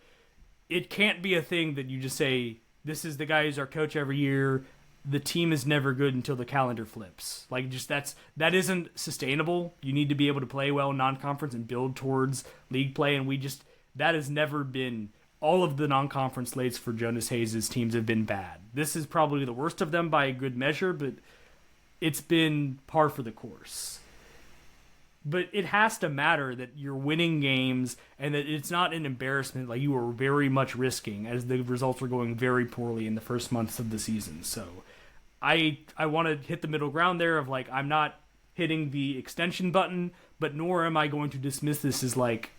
it can't be a thing that you just say, this is the guy who's our coach every year, the team is never good until the calendar flips. Like, just that isn't sustainable. You need to be able to play well in non-conference and build towards league play, and that has never been. All of the non-conference slates for Jonas Hayes' teams have been bad. This is probably the worst of them by a good measure, but it's been par for the course. But it has to matter that you're winning games and that it's not an embarrassment like you are very much risking, as the results were going very poorly in the first months of the season. So I want to hit the middle ground there of, like, I'm not hitting the extension button, but nor am I going to dismiss this as like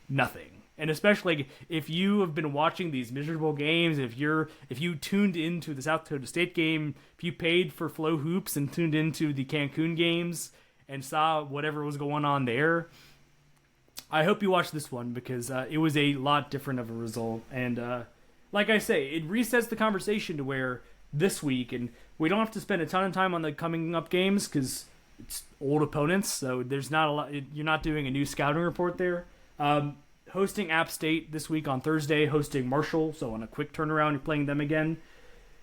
nothing. And especially if you have been watching these miserable games, if you tuned into the South Dakota State game, if you paid for Flow Hoops and tuned into the Cancun games and saw whatever was going on there, I hope you watched this one, because it was a lot different of a result. And like I say, it resets the conversation to where this week, and we don't have to spend a ton of time on the coming up games because it's old opponents, so there's not a lot. You're not doing a new scouting report there. Hosting App State this week on Thursday, hosting Marshall, so on a quick turnaround, you're playing them again.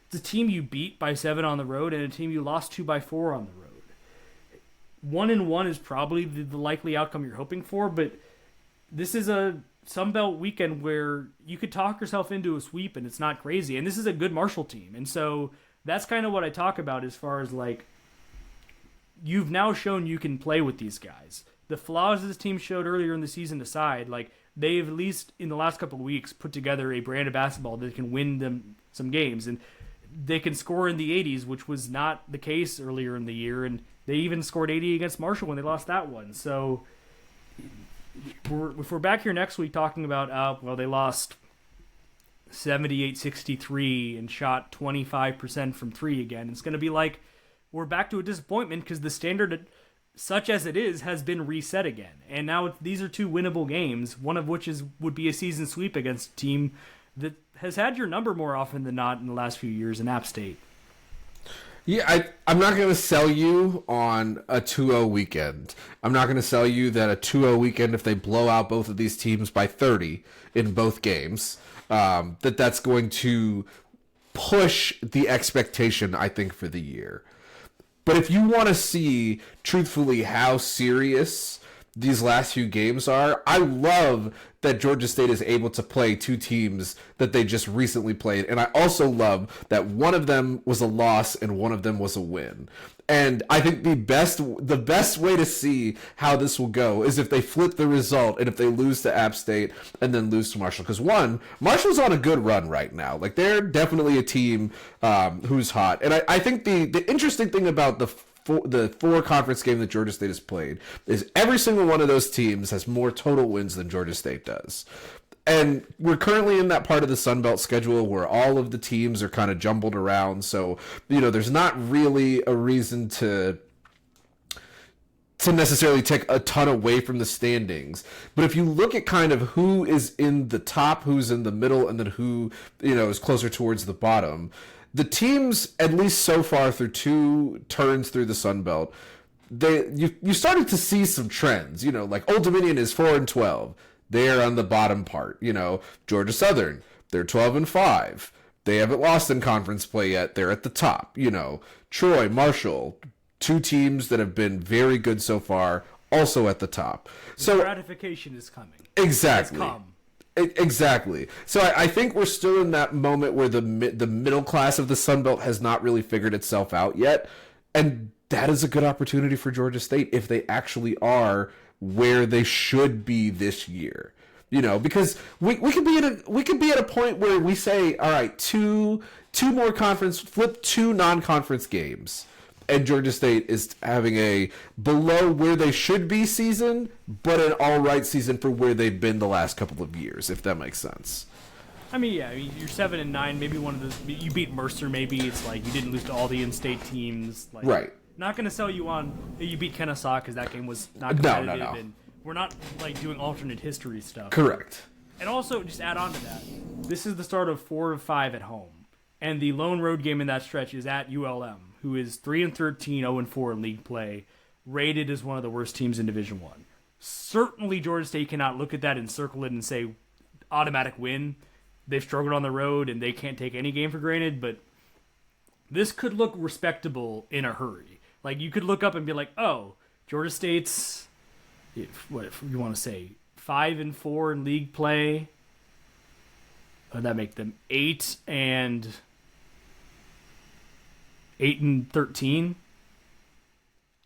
It's a team you beat by 7 on the road and a team you lost to by 4 on the road. 1-1 is probably the likely outcome you're hoping for, but this is a Sunbelt weekend where you could talk yourself into a sweep and it's not crazy. And this is a good Marshall team. And so that's kind of what I talk about as far as, like, you've now shown you can play with these guys. The flaws this team showed earlier in the season aside, like, they've, at least in the last couple of weeks, put together a brand of basketball that can win them some games. And they can score in the 80s, which was not the case earlier in the year. And they even scored 80 against Marshall when they lost that one. So if we're back here next week talking about, they lost 78-63 and shot 25% from 3 again, it's going to be like, we're back to a disappointment because the standard, such as it is, has been reset again. And now these are 2 winnable games, one of which would be a season sweep against a team that has had your number more often than not in the last few years in App State. Yeah, I'm not going to sell you on a 2-0 weekend. I'm not going to sell you that a 2-0 weekend, if they blow out both of these teams by 30 in both games, that's going to push the expectation, I think, for the year. But if you want to see, truthfully, how serious these last few games are, I love that Georgia State is able to play 2 teams that they just recently played. And I also love that one of them was a loss and one of them was a win. And I think the best way to see how this will go is if they flip the result and if they lose to App State and then lose to Marshall. Because Marshall's on a good run right now. Like, they're definitely a team who's hot. And I think the interesting thing about the 4 conference game that Georgia State has played is every single one of those teams has more total wins than Georgia State does. And we're currently in that part of the Sun Belt schedule where all of the teams are kind of jumbled around. So, there's not really a reason to necessarily take a ton away from the standings. But if you look at kind of who is in the top, who's in the middle, and then who, is closer towards the bottom, the teams, at least so far through 2 turns through the Sun Belt, you started to see some trends. Like Old Dominion is 4-12. They're on the bottom part. Georgia Southern, they're 12-5. They haven't lost in conference play yet. They're at the top. Troy, Marshall, 2 teams that have been very good so far, also at the top. So gratification is coming. Exactly. It's come. Exactly. So I think we're still in that moment where the middle class of the Sun Belt has not really figured itself out yet, and that is a good opportunity for Georgia State if they actually are where they should be this year. Because we could be at a point where we say, all right, two more conference, flip 2 non-conference games, and Georgia State is having a below where they should be season, but an all right season for where they've been the last couple of years, if that makes sense. I mean, yeah, you're 7-9. Maybe you beat Mercer. Maybe it's like you didn't lose to all the in-state teams. Like, right. Not going to sell you on you beat Kennesaw because that game was not competitive. No. And we're not like doing alternate history stuff. Correct. And also, just add on to that, this is the start of 4 of 5 at home, and the lone road game in that stretch is at ULM, who is 3-13, 0-4 in league play, rated as one of the worst teams in Division I. Certainly, Georgia State cannot look at that and circle it and say automatic win. They've struggled on the road, and they can't take any game for granted, but this could look respectable in a hurry. Like, you could look up and be like, oh, Georgia State's, what you want to say, 5-4 in league play. Would that make them 8-13?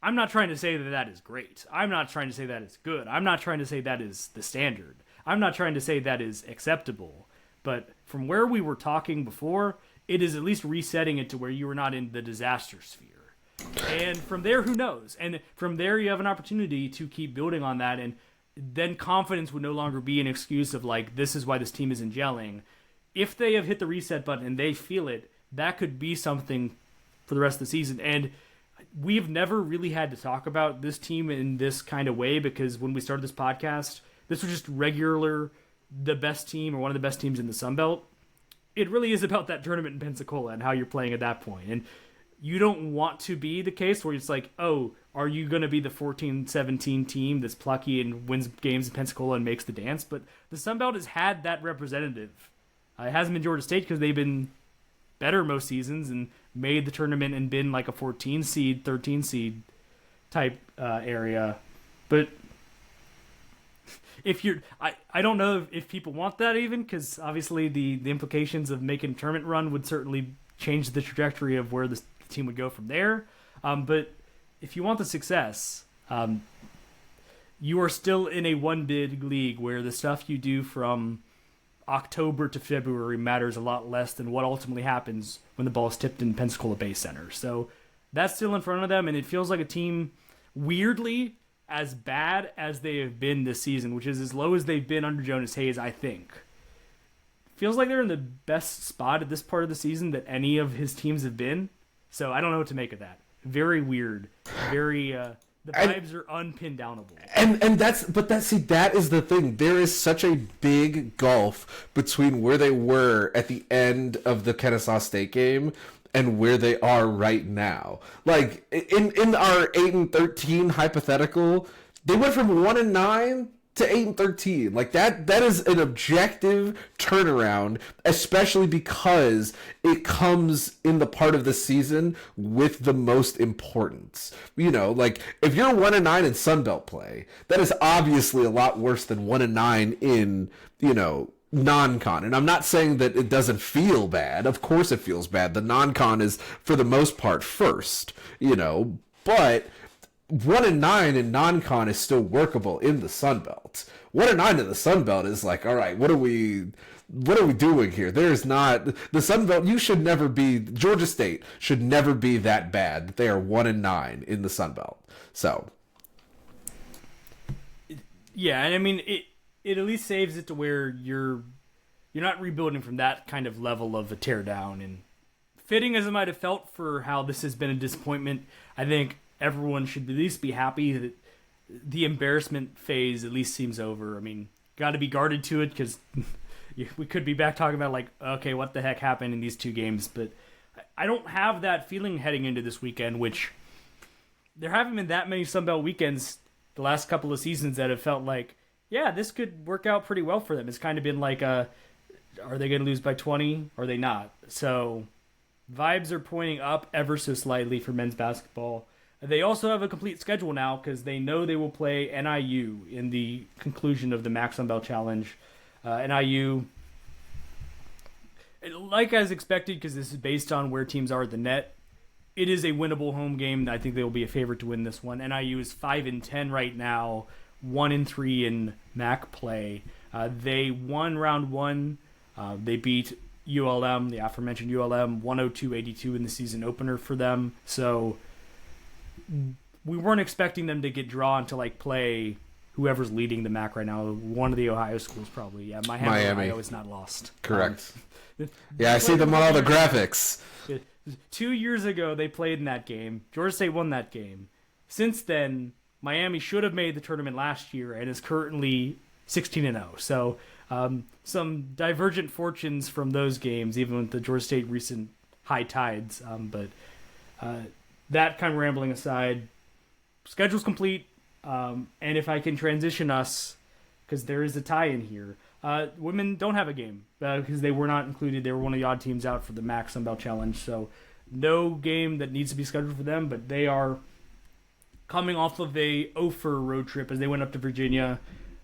I'm not trying to say that is great. I'm not trying to say that is good. I'm not trying to say that is the standard. I'm not trying to say that is acceptable. But from where we were talking before, it is at least resetting it to where you are not in the disaster sphere. And from there, who knows? And from there, you have an opportunity to keep building on that. And then confidence would no longer be an excuse of like, this is why this team isn't gelling. If they have hit the reset button and they feel it, that could be something for the rest of the season. And we've never really had to talk about this team in this kind of way because when we started this podcast, this was just the best team or one of the best teams in the Sun Belt. It really is about that tournament in Pensacola and how you're playing at that point. And you don't want to be the case where it's like, oh, are you going to be the 14-17 team that's plucky and wins games in Pensacola and makes the dance? But the Sun Belt has had that representative. It hasn't been Georgia State because they've been better most seasons and made the tournament and been like a 14 seed, 13 seed type area. But if you're, I don't know if people want that even, because obviously the implications of making a tournament run would certainly change the trajectory of where the team would go from there. But if you want the success, you are still in a one bid league where the stuff you do from October to February matters a lot less than what ultimately happens when the ball is tipped in Pensacola Bay Center. So that's still in front of them, and it feels like a team, weirdly, as bad as they have been this season, which is as low as they've been under Jonas Hayes, I think. Feels like they're in the best spot at this part of the season that any of his teams have been. So I don't know what to make of that. Very weird. Very, the vibes are unpin-downable. And that is the thing. There is such a big gulf between where they were at the end of the Kennesaw State game and where they are right now. Like, in our 8-13 hypothetical, they went from 1-9 to 8-13. Like, that is an objective turnaround, especially because it comes in the part of the season with the most importance. You know, like, if you're 1-9 in Sun Belt play, that is obviously a lot worse than 1-9 in, you know, non-con. And I'm not saying that it doesn't feel bad. Of course it feels bad. The non-con is, for the most part, first, you know, but 1-9 in non-con is still workable in the Sun Belt. 1-9 in the Sun Belt is like, all right, what are we doing here? There's not the Sun Belt. You should never be. Georgia State should never be that bad. They are 1-9 in the Sun Belt. So, yeah, and I mean it at least saves it to where you're not rebuilding from that kind of level of a teardown. And fitting as it might have felt for how this has been a disappointment, I think everyone should at least be happy that the embarrassment phase at least seems over. I mean, got to be guarded to it because we could be back talking about like, okay, what the heck happened in these two games? But I don't have that feeling heading into this weekend, which there haven't been that many Sun Belt weekends the last couple of seasons that have felt like, yeah, this could work out pretty well for them. It's kind of been like, are they going to lose by 20? Or are they not? So vibes are pointing up ever so slightly for men's basketball. They also have a complete schedule now because they know they will play NIU in the conclusion of the Max Sun Belt Challenge. NIU, like as expected, because this is based on where teams are at the net, it is a winnable home game. I think they will be a favorite to win this one. NIU is 5-10 right now, 1-3 in MAC play. They won round one. They beat ULM, the aforementioned ULM, 102-82 in the season opener for them. So we weren't expecting them to get drawn to like play whoever's leading the MAC right now. One of the Ohio schools probably. Yeah, Miami. Ohio is not lost. Correct. Yeah, I see them on all the graphics. 2 years ago, they played in that game. Georgia State won that game. Since then, Miami should have made the tournament last year and is currently 16-0. So some divergent fortunes from those games, even with the Georgia State recent high tides. But that kind of rambling aside, schedule's complete. And if I can transition us, because there is a tie-in here, women don't have a game because they were not included. They were one of the odd teams out for the MAC Sun Belt Challenge, so no game that needs to be scheduled for them, but they are coming off of a Ophir road trip as they went up to Virginia.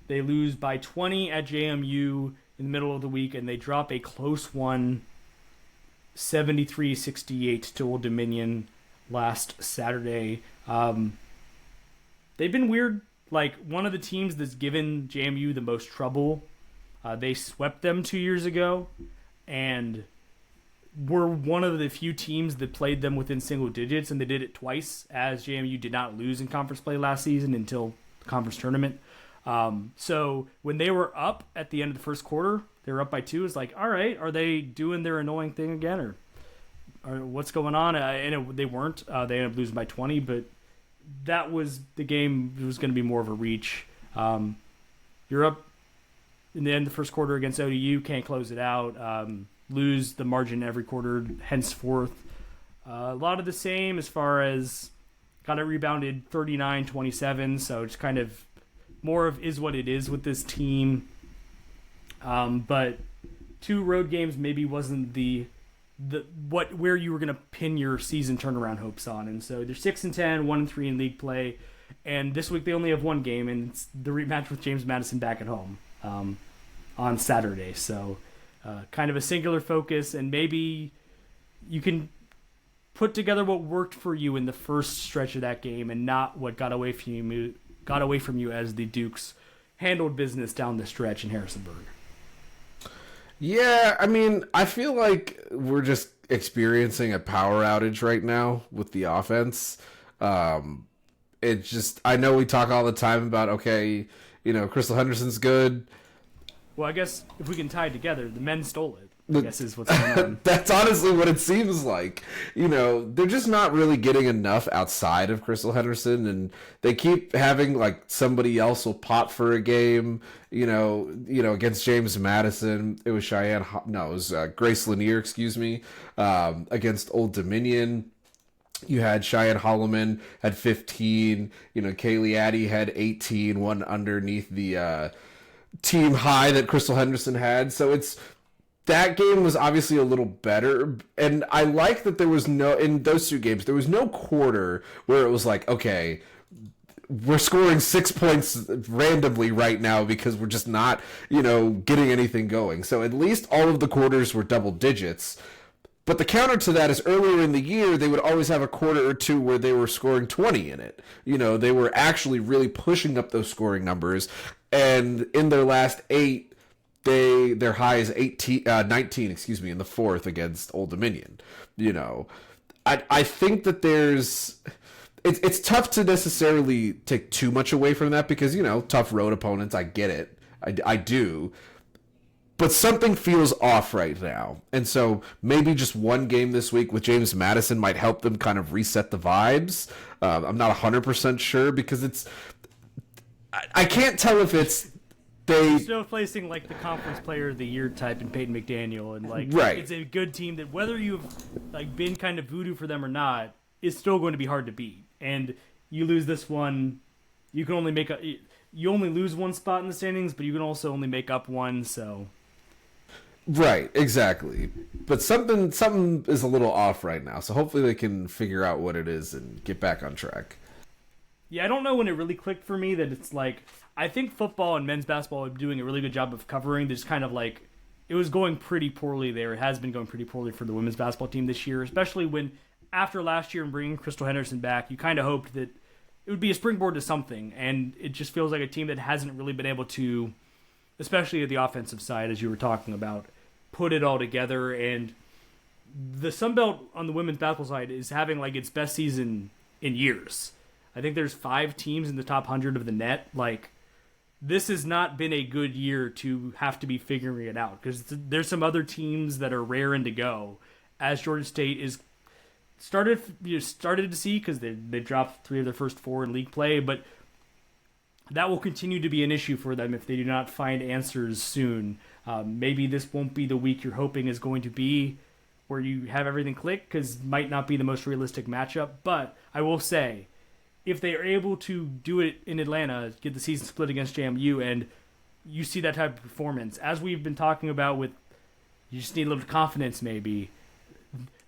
They lose by 20 at JMU in the middle of the week, and they drop a close one, 73-68 to Old Dominion last Saturday. They've been weird. Like, one of the teams that's given JMU the most trouble, they swept them 2 years ago, and were one of the few teams that played them within single digits, and they did it twice, as JMU did not lose in conference play last season until the conference tournament. So when they were up at the end of the first quarter, they were up by 2. It's like, all right, are they doing their annoying thing again, or what's going on? And they weren't. They ended up losing by 20, but that was the game. It was going to be more of a reach. You're up in the end of the first quarter against ODU, can't close it out, lose the margin every quarter henceforth. A lot of the same as far as got it rebounded 39-27, so it's kind of more of is what it is with this team. But 2 road games maybe wasn't where you were going to pin your season turnaround hopes on. And so they're 6-10, 1-3 in league play. And this week they only have one game, and it's the rematch with James Madison back at home on Saturday. So kind of a singular focus, and maybe you can put together what worked for you in the first stretch of that game and not what got away from you as the Dukes handled business down the stretch in Harrisonburg. Yeah, I mean, I feel like we're just experiencing a power outage right now with the offense. It just, I know we talk all the time about, okay, Crystal Henderson's good. Well, I guess if we can tie it together, the men stole it, I guess is what's going on. That's honestly what it seems like. They're just not really getting enough outside of Crystal Henderson, and they keep having, like, somebody else will pop for a game, against James Madison. It was Grace Lanier, against Old Dominion. You had Cheyenne Holloman had 15, Kaylee Addy had 18, one underneath the team high that Crystal Henderson had. So that game was obviously a little better, and I like that there was in those 2 games, there was no quarter where it was like, okay, we're scoring 6 points randomly right now because we're just not, getting anything going. So at least all of the quarters were double digits. But the counter to that is earlier in the year, they would always have a quarter or 2 where they were scoring 20 in it. They were actually really pushing up those scoring numbers. And in their last 8, their high is 19, in the fourth against Old Dominion. I think that it's tough to necessarily take too much away from that because, tough road opponents, I get it. I do. But something feels off right now. And so maybe just one game this week with James Madison might help them kind of reset the vibes. I'm not 100% sure because I can't tell if it's still facing like the conference player of the year type in Peyton McDaniel, and right. It's a good team that whether you've been kind of voodoo for them or not, it's still going to be hard to beat. And you lose this one, you can only you only lose one spot in the standings, but you can also only make up one. So right, exactly. But something is a little off right now. So hopefully they can figure out what it is and get back on track. Yeah, I don't know when it really clicked for me that it's like, I think football and men's basketball are doing a really good job of covering. There's kind of like, it was going pretty poorly there. It has been going pretty poorly for the women's basketball team this year, especially when after last year and bringing Crystal Henderson back, you kind of hoped that it would be a springboard to something. And it just feels like a team that hasn't really been able to, especially at the offensive side, as you were talking about, put it all together. And the Sun Belt on the women's basketball side is having like its best season in years. I think there's 5 teams in the top 100 of the net. Like, this has not been a good year to have to be figuring it out, because there's some other teams that are raring to go, as Georgia State is started to see, because they dropped 3 of their first 4 in league play, but that will continue to be an issue for them if they do not find answers soon. Maybe this won't be the week you're hoping is going to be where you have everything click, because might not be the most realistic matchup. But I will say, if they are able to do it in Atlanta, get the season split against JMU, and you see that type of performance, as we've been talking about with, you just need a little confidence maybe,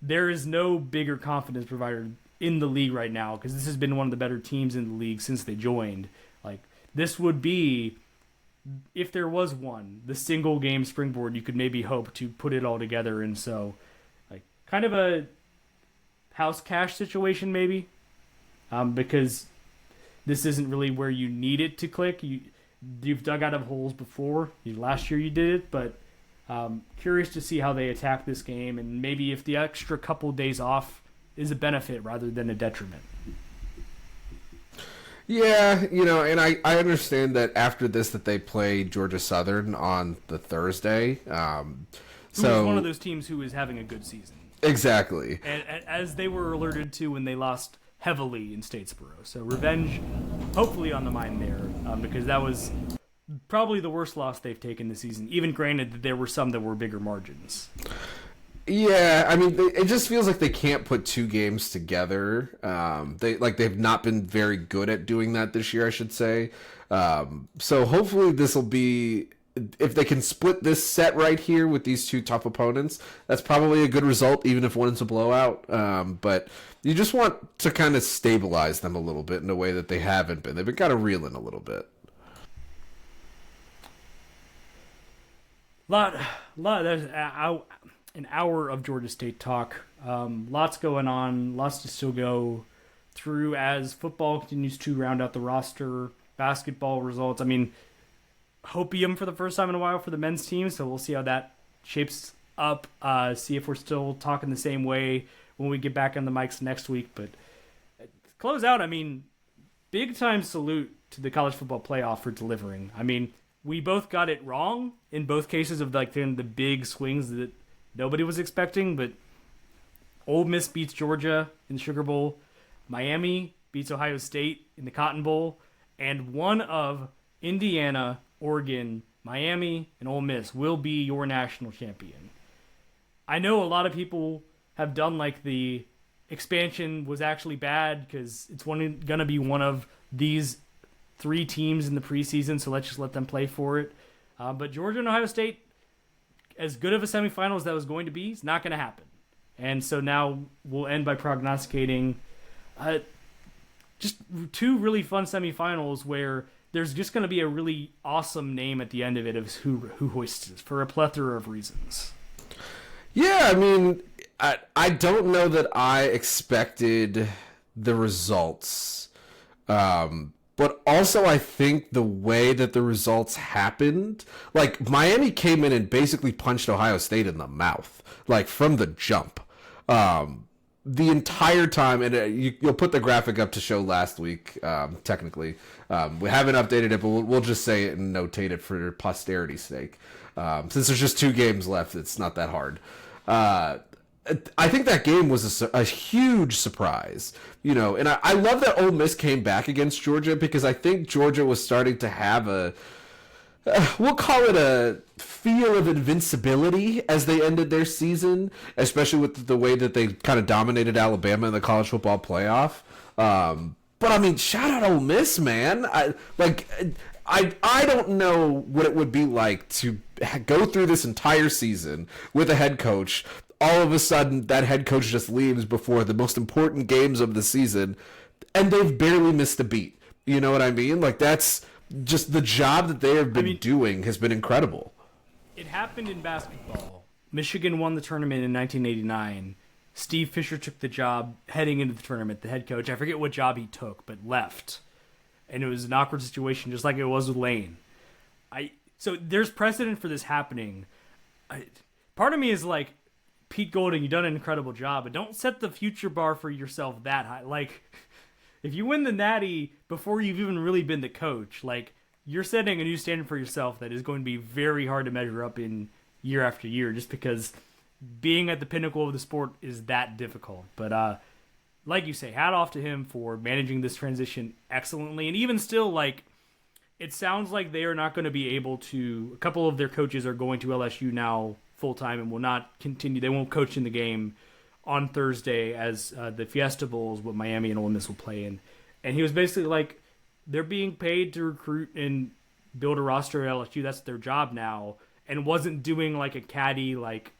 there is no bigger confidence provider in the league right now, because this has been one of the better teams in the league since they joined. Like, this would be, if there was one, the single game springboard you could maybe hope to put it all together. And so, like, kind of a house cash situation maybe, because this isn't really where you need it to click. You've dug out of holes before. Last year you did it, but curious to see how they attack this game, and maybe if the extra couple days off is a benefit rather than a detriment. Yeah, and I understand that after this that they play Georgia Southern on the Thursday. So one of those teams who is having a good season. Exactly. And as they were alerted to when they lost heavily in Statesboro. So revenge hopefully on the mind there, because that was probably the worst loss they've taken this season, even granted that there were some that were bigger margins. Yeah, I mean, it just feels like they can't put 2 games together. They've not been very good at doing that this year, I should say. So hopefully this will be, if they can split this set right here with these 2 tough opponents, that's probably a good result, even if one is a blowout. But you just want to kind of stabilize them a little bit in a way that they haven't been. They've been kind of reeling a little bit. There's an hour of Georgia State talk. Lots going on, lots to still go through as football continues to round out the roster. Basketball results, I mean, hopium for the first time in a while for the men's team, so we'll see how that shapes up. See if we're still talking the same way when we get back on the mics next week. But close out, I mean, big time salute to the college football playoff for delivering. I mean, we both got it wrong in both cases of like the big swings that nobody was expecting, but Ole Miss beats Georgia in the Sugar Bowl. Miami beats Ohio State in the Cotton Bowl. And one of Indiana, Oregon, Miami, and Ole Miss will be your national champion. I know a lot of people have done like the expansion was actually bad because it's going to be one of these 3 teams in the preseason, so let's just let them play for it. But Georgia and Ohio State, as good of a semifinal as that was going to be, it's not going to happen. And so now we'll end by prognosticating just 2 really fun semifinals where there's just going to be a really awesome name at the end of it of who hoists it for a plethora of reasons. Yeah, I mean, I don't know that I expected the results. But also I think the way that the results happened, like Miami came in and basically punched Ohio State in the mouth, like from the jump. The entire time, and you'll put the graphic up to show last week, technically. We haven't updated it, but we'll just say it and notate it for posterity's sake. Since there's just 2 games left, it's not that hard. I think that game was a huge surprise, and I love that Ole Miss came back against Georgia because I think Georgia was starting to have we'll call it a feel of invincibility as they ended their season, especially with the way that they kind of dominated Alabama in the college football playoff. But I mean, shout out Ole Miss, man. I don't know what it would be like to go through this entire season with a head coach. All of a sudden, that head coach just leaves before the most important games of the season, and they've barely missed a beat. You know what I mean? Like, that's just the job that they have been doing has been incredible. It happened in basketball. Michigan won the tournament in 1989. Steve Fisher took the job heading into the tournament, the head coach. I forget what job he took, but left. And it was an awkward situation, just like it was with Lane. So there's precedent for this happening. Part of me is like, Pete Golding, you've done an incredible job, but don't set the future bar for yourself that high. Like, if you win the Natty before you've even really been the coach, like, you're setting a new standard for yourself that is going to be very hard to measure up in year after year, just because being at the pinnacle of the sport is that difficult. But like you say, hat off to him for managing this transition excellently. And even still, like, it sounds like they are not going to be able to. A couple of their coaches are going to LSU now full time and will not continue. They won't coach in the game on Thursday as the Fiesta Bowl is what Miami and Ole Miss will play in. And he was basically like, they're being paid to recruit and build a roster at LSU. That's their job now. And wasn't doing like a catty, like,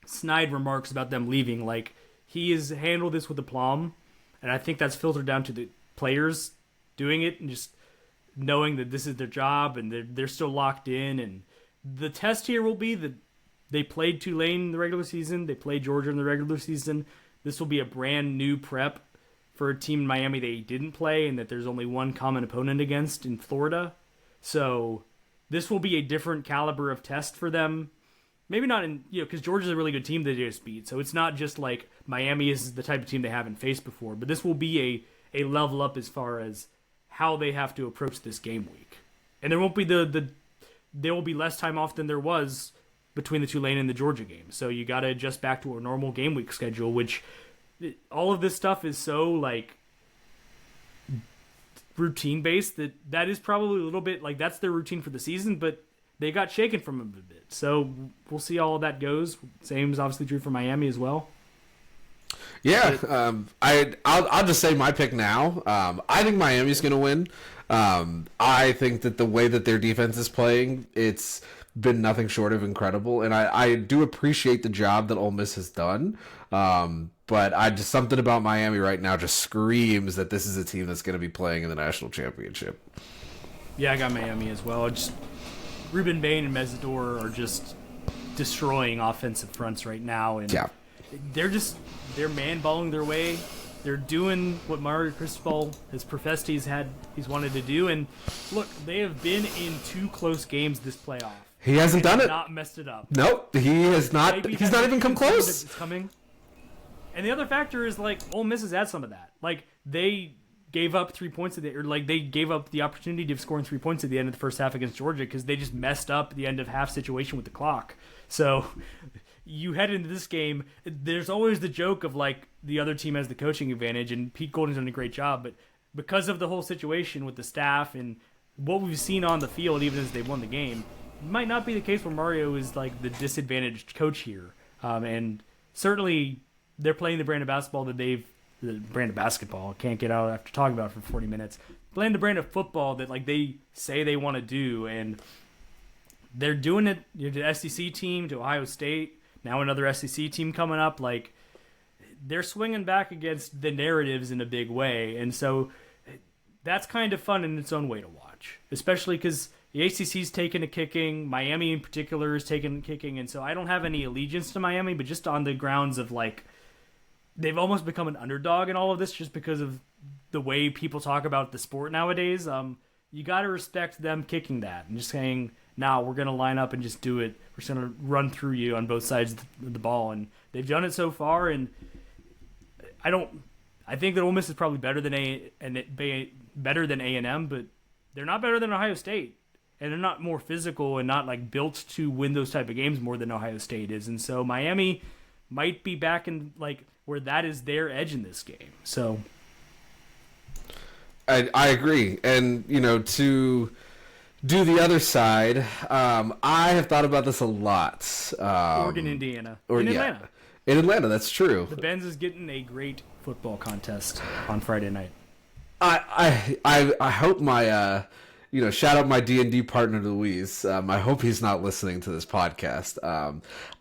snide remarks about them leaving. Like, he has handled this with aplomb. And I think that's filtered down to the players doing it and just knowing that this is their job and they're still locked in. And the test here will be that they played Tulane in the regular season. They played Georgia in the regular season. This will be a brand new prep for a team in Miami they didn't play and that there's only one common opponent against in Florida. So this will be a different caliber of test for them. Maybe not in, because Georgia's a really good team they just beat. So it's not just like Miami is the type of team they haven't faced before. But this will be a level up as far as how they have to approach this game week. And there won't be there will be less time off than there was between the Tulane and the Georgia game. So you got to adjust back to a normal game week schedule, which all of this stuff is so, like, routine based that is probably a little bit like that's their routine for the season, but they got shaken from them a bit. So we'll see how all that goes. Same is obviously true for Miami as well. Yeah, I'll just say my pick now. I think Miami's going to win. I think that the way that their defense is playing, it's been nothing short of incredible, and I do appreciate the job that Ole Miss has done. But something about Miami right now just screams that this is a team that's going to be playing in the national championship. Yeah, I got Miami as well. Just Ruben Bain and Mesidor are just destroying offensive fronts right now, and yeah, they're man-balling their way. They're doing what Mario Cristobal has professed he's wanted to do, and look, they have been in 2 close games this playoff. He hasn't done it. Not messed it up. Nope, he has not. Maybe he's not even come close. It's coming. And the other factor is, like, Ole Miss has had some of that. Like, they gave up 3 points they gave up the opportunity of scoring 3 points at the end of the first half against Georgia because they just messed up the end of half situation with the clock. So you head into this game, there's always the joke of, like, the other team has the coaching advantage, and Pete Golding's done a great job, but because of the whole situation with the staff and what we've seen on the field, even as they won the game, it might not be the case where Mario is, like, the disadvantaged coach here. And certainly they're playing the brand of basketball that the brand of basketball, can't get out after talking about it for 40 minutes, playing the brand of football that, like, they say they want to do, and they're doing it to the SEC team, to Ohio State, now another SEC team coming up. Like, they're swinging back against the narratives in a big way, and so that's kind of fun in its own way to watch, especially because the ACC's taken a kicking, Miami in particular is taking a kicking, and so I don't have any allegiance to Miami, but just on the grounds of, like, they've almost become an underdog in all of this just because of the way people talk about the sport nowadays. You got to respect them kicking that and just saying, nah, we're going to line up and just do it. We're just going to run through you on both sides of the ball. And they've done it so far, and I think that Ole Miss is probably better than A&M, but they're not better than Ohio State. And they're not more physical and not, like, built to win those type of games more than Ohio State is. And so Miami might be back in, like, where that is their edge in this game. So I agree. And, to do the other side, I have thought about this a lot. Oregon, Indiana. Atlanta. In Atlanta, that's true. The Benz is getting a great football contest on Friday night. I hope my shout out my D&D partner Luis. I hope he's not listening to this podcast.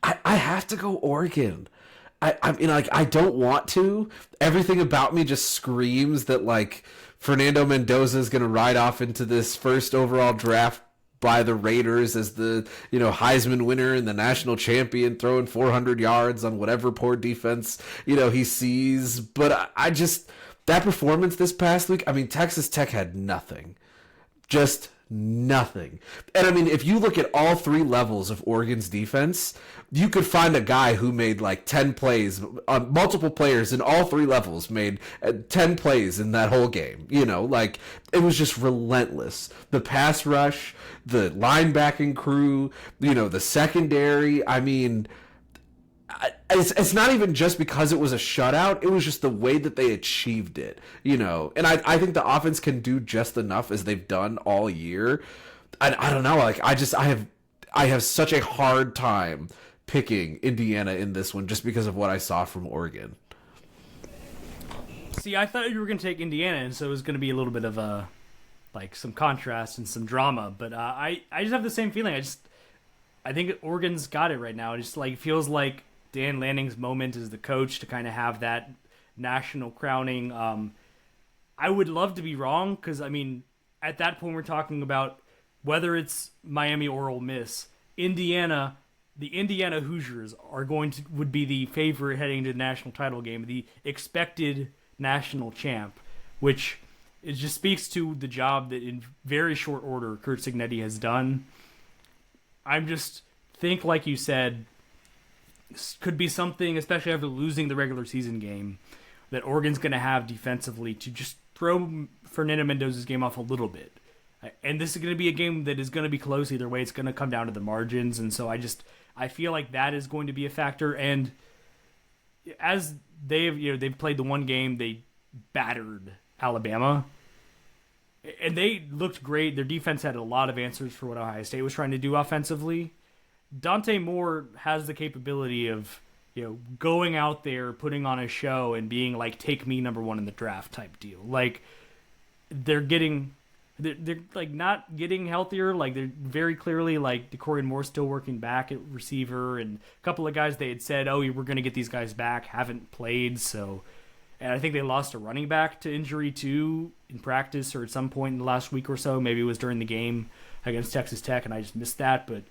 I have to go Oregon. I mean, like, I don't want to. Everything about me just screams that, like, Fernando Mendoza is going to ride off into this first overall draft by the Raiders as the, Heisman winner and the national champion, throwing 400 yards on whatever poor defense, he sees. But that performance this past week, I mean, Texas Tech had nothing. Just nothing. And I mean, if you look at all three levels of Oregon's defense, you could find a guy who made like 10 plays, multiple players in all three levels made 10 plays in that whole game. You know, like, it was just relentless. The pass rush, the linebacking crew, you know, the secondary. I mean, it's not even just because it was a shutout. It was just the way that they achieved it, you know. And I think the offense can do just enough as they've done all year. I don't know. Like, I have such a hard time picking Indiana in this one just because of what I saw from Oregon. See, I thought you were going to take Indiana, and so it was going to be a little bit of some contrast and some drama. But I just have the same feeling. I think Oregon's got it right now. It just like feels like Dan Lanning's moment as the coach to kind of have that national crowning. I would love to be wrong because, I mean, at that point we're talking about whether it's Miami or Ole Miss. Indiana, the Indiana Hoosiers would be the favorite heading into the national title game, the expected national champ, which it just speaks to the job that in very short order Curt Cignetti has done. I'm just think, like you said, could be something, especially after losing the regular season game, that Oregon's going to have defensively to just throw Fernando Mendoza's game off a little bit. And this is going to be a game that is going to be close either way. It's going to come down to the margins, and so I feel like that is going to be a factor. And as they've played the one game, they battered Alabama, and they looked great. Their defense had a lot of answers for what Ohio State was trying to do offensively. Dante Moore has the capability of, going out there, putting on a show, and being like, "Take me number one in the draft" type deal. Like, they're like not getting healthier. Like, they're very clearly like DeCorian Moore still working back at receiver, and a couple of guys they had said, "Oh, we're going to get these guys back," haven't played. So, and I think they lost a running back to injury too in practice or at some point in the last week or so. Maybe it was during the game against Texas Tech, and I just missed that, but.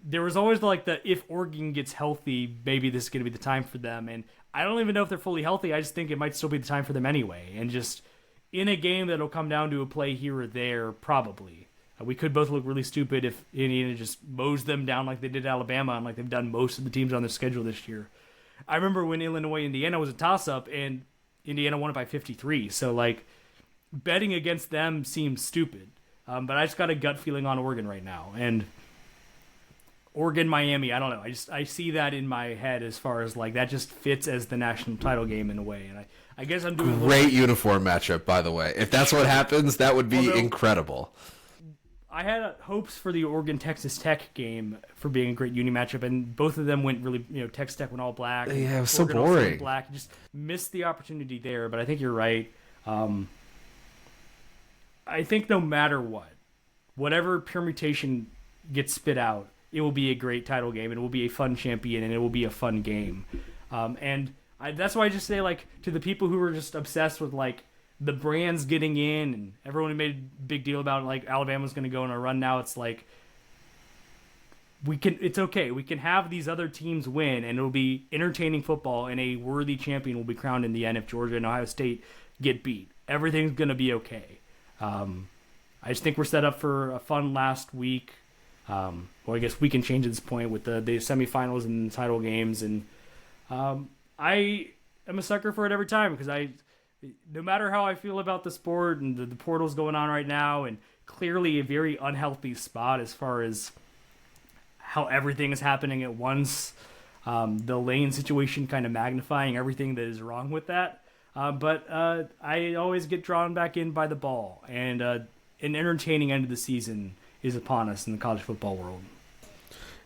There was always like if Oregon gets healthy, maybe this is going to be the time for them. And I don't even know if they're fully healthy. I just think it might still be the time for them anyway. And just in a game that'll come down to a play here or there, probably. We could both look really stupid if Indiana just mows them down like they did Alabama and like they've done most of the teams on their schedule this year. I remember when Illinois-Indiana was a toss-up and Indiana won it by 53. So, like, betting against them seems stupid. But I just got a gut feeling on Oregon right now. And Oregon, Miami, I don't know. I see that in my head as far as like that just fits as the national title game in a way, and I guess I'm doing great uniform matchup, by the way. If that's what happens, that would be incredible. I had hopes for the Oregon Texas Tech game for being a great uni matchup, and both of them went really. Texas Tech went all black. Yeah, it was Oregon so boring. Went black, just missed the opportunity there. But I think you're right. I think no matter whatever permutation gets spit out, it will be a great title game, and it will be a fun champion, and it will be a fun game. That's why I just say, like, to the people who are just obsessed with, like, the brands getting in, and everyone made a big deal about, like, Alabama's going to go on a run now. It's like, it's okay. We can have these other teams win, and it'll be entertaining football, and a worthy champion will be crowned in the end if Georgia and Ohio State get beat. Everything's going to be okay. I just think we're set up for a fun last week. Well, I guess we can change at this point with the semifinals and the title games, and I am a sucker for it every time because no matter how I feel about the sport and the portal's going on right now, and clearly a very unhealthy spot as far as how everything is happening at once, the lane situation kind of magnifying everything that is wrong with that, but I always get drawn back in by the ball, and an entertaining end of the season is upon us in the college football world.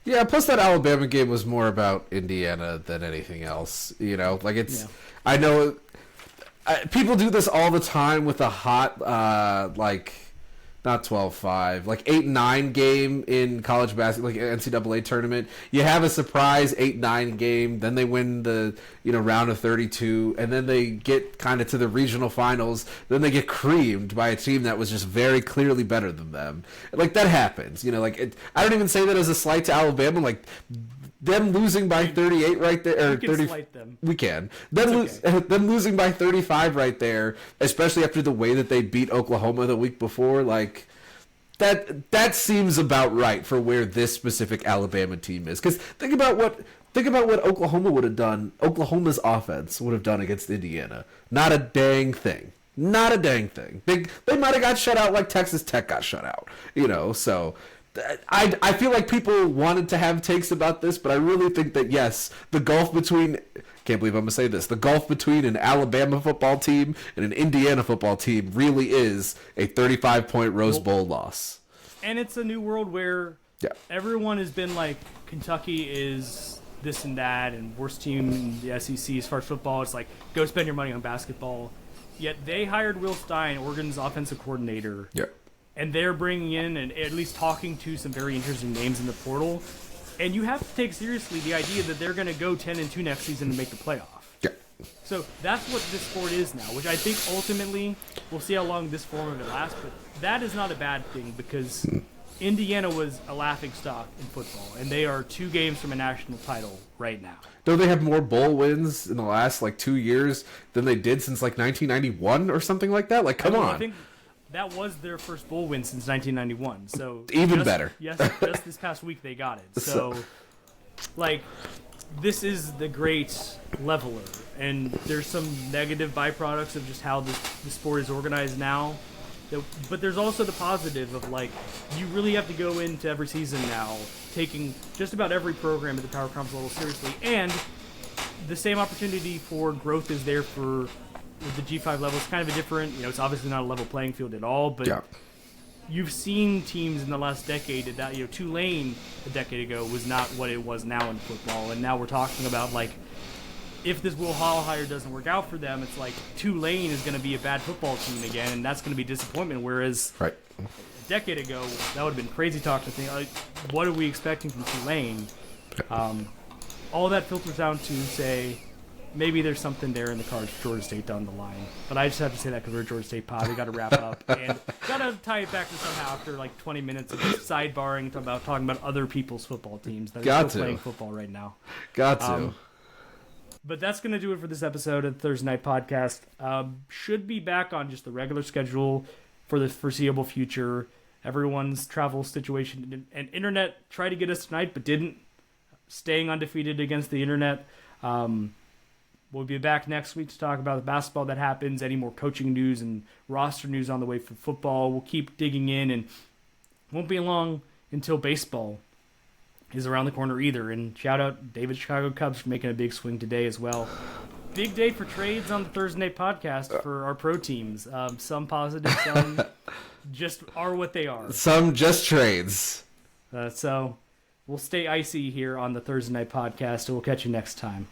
Yeah, plus that Alabama game was more about Indiana than anything else. Like it's. Yeah. I know people do this all the time with a hot, not 12-5, like 8-9 game in college basketball, like NCAA tournament. You have a surprise 8-9 game, then they win the round of 32, and then they get kind of to the regional finals. Then they get creamed by a team that was just very clearly better than them. Like that happens, I don't even say that as a slight to Alabama. Like them losing by 38 right there, or We can slight them. We can. Them losing by 35 right there, especially after the way that they beat Oklahoma the week before, like that seems about right for where this specific Alabama team is. Because think about what Oklahoma would have done. Oklahoma's offense would have done against Indiana. Not a dang thing. Not a dang thing. They might have got shut out like Texas Tech got shut out. So I feel like people wanted to have takes about this, but I really think that, yes, the gulf between... Can't believe I'm going to say this. The gulf between an Alabama football team and an Indiana football team really is a 35-point Rose Bowl loss. And it's a new world where everyone has been like, Kentucky is this and that, and worst team in the SEC as far as football. It's like, go spend your money on basketball. Yet they hired Will Stein, Oregon's offensive coordinator. Yeah. And they're bringing in and at least talking to some very interesting names in the portal. And you have to take seriously the idea that they're going to go 10-2 next season to make the playoff. Yeah. So that's what this sport is now, which I think ultimately we'll see how long this form of it lasts. But that is not a bad thing because Indiana was a laughingstock in football, and they are 2 games from a national title right now. Don't they have more bowl wins in the last 2 years than they did since 1991 or something like that? Like, come on. I think that was their first bowl win since 1991. So even better. Yes, just this past week they got it. So, this is the great leveler, and there's some negative byproducts of just how the sport is organized now. But there's also the positive of you really have to go into every season now taking just about every program at the Power Conference level seriously, and the same opportunity for growth is there for the G5 level. It's kind of a different, it's obviously not a level playing field at all, but you've seen teams in the last decade that Tulane a decade ago was not what it was now in football, and now we're talking about if this Will Hall hire doesn't work out for them, it's Tulane is going to be a bad football team again, and that's going to be disappointment. Whereas a decade ago, that would have been crazy talk to think, what are we expecting from Tulane? All that filters down to say maybe there's something there in the cards for Georgia State down the line. But I just have to say that because we're a Georgia State pod. We got to wrap up and got to tie it back to somehow after 20 minutes of just sidebarring talking about other people's football teams that are still playing football right now. Got to. But that's going to do it for this episode of the Thursday Night Podcast. Should be back on just the regular schedule for the foreseeable future. Everyone's travel situation and internet tried to get us tonight, but didn't. Staying undefeated against the internet. We'll be back next week to talk about the basketball that happens, any more coaching news and roster news on the way for football. We'll keep digging in, and won't be long until baseball is around the corner either. And shout out David Chicago Cubs for making a big swing today as well. Big day for trades on the Thursday Night Podcast for our pro teams. Some positive, some just are what they are. Some just trades. So we'll stay icy here on the Thursday Night Podcast, and we'll catch you next time.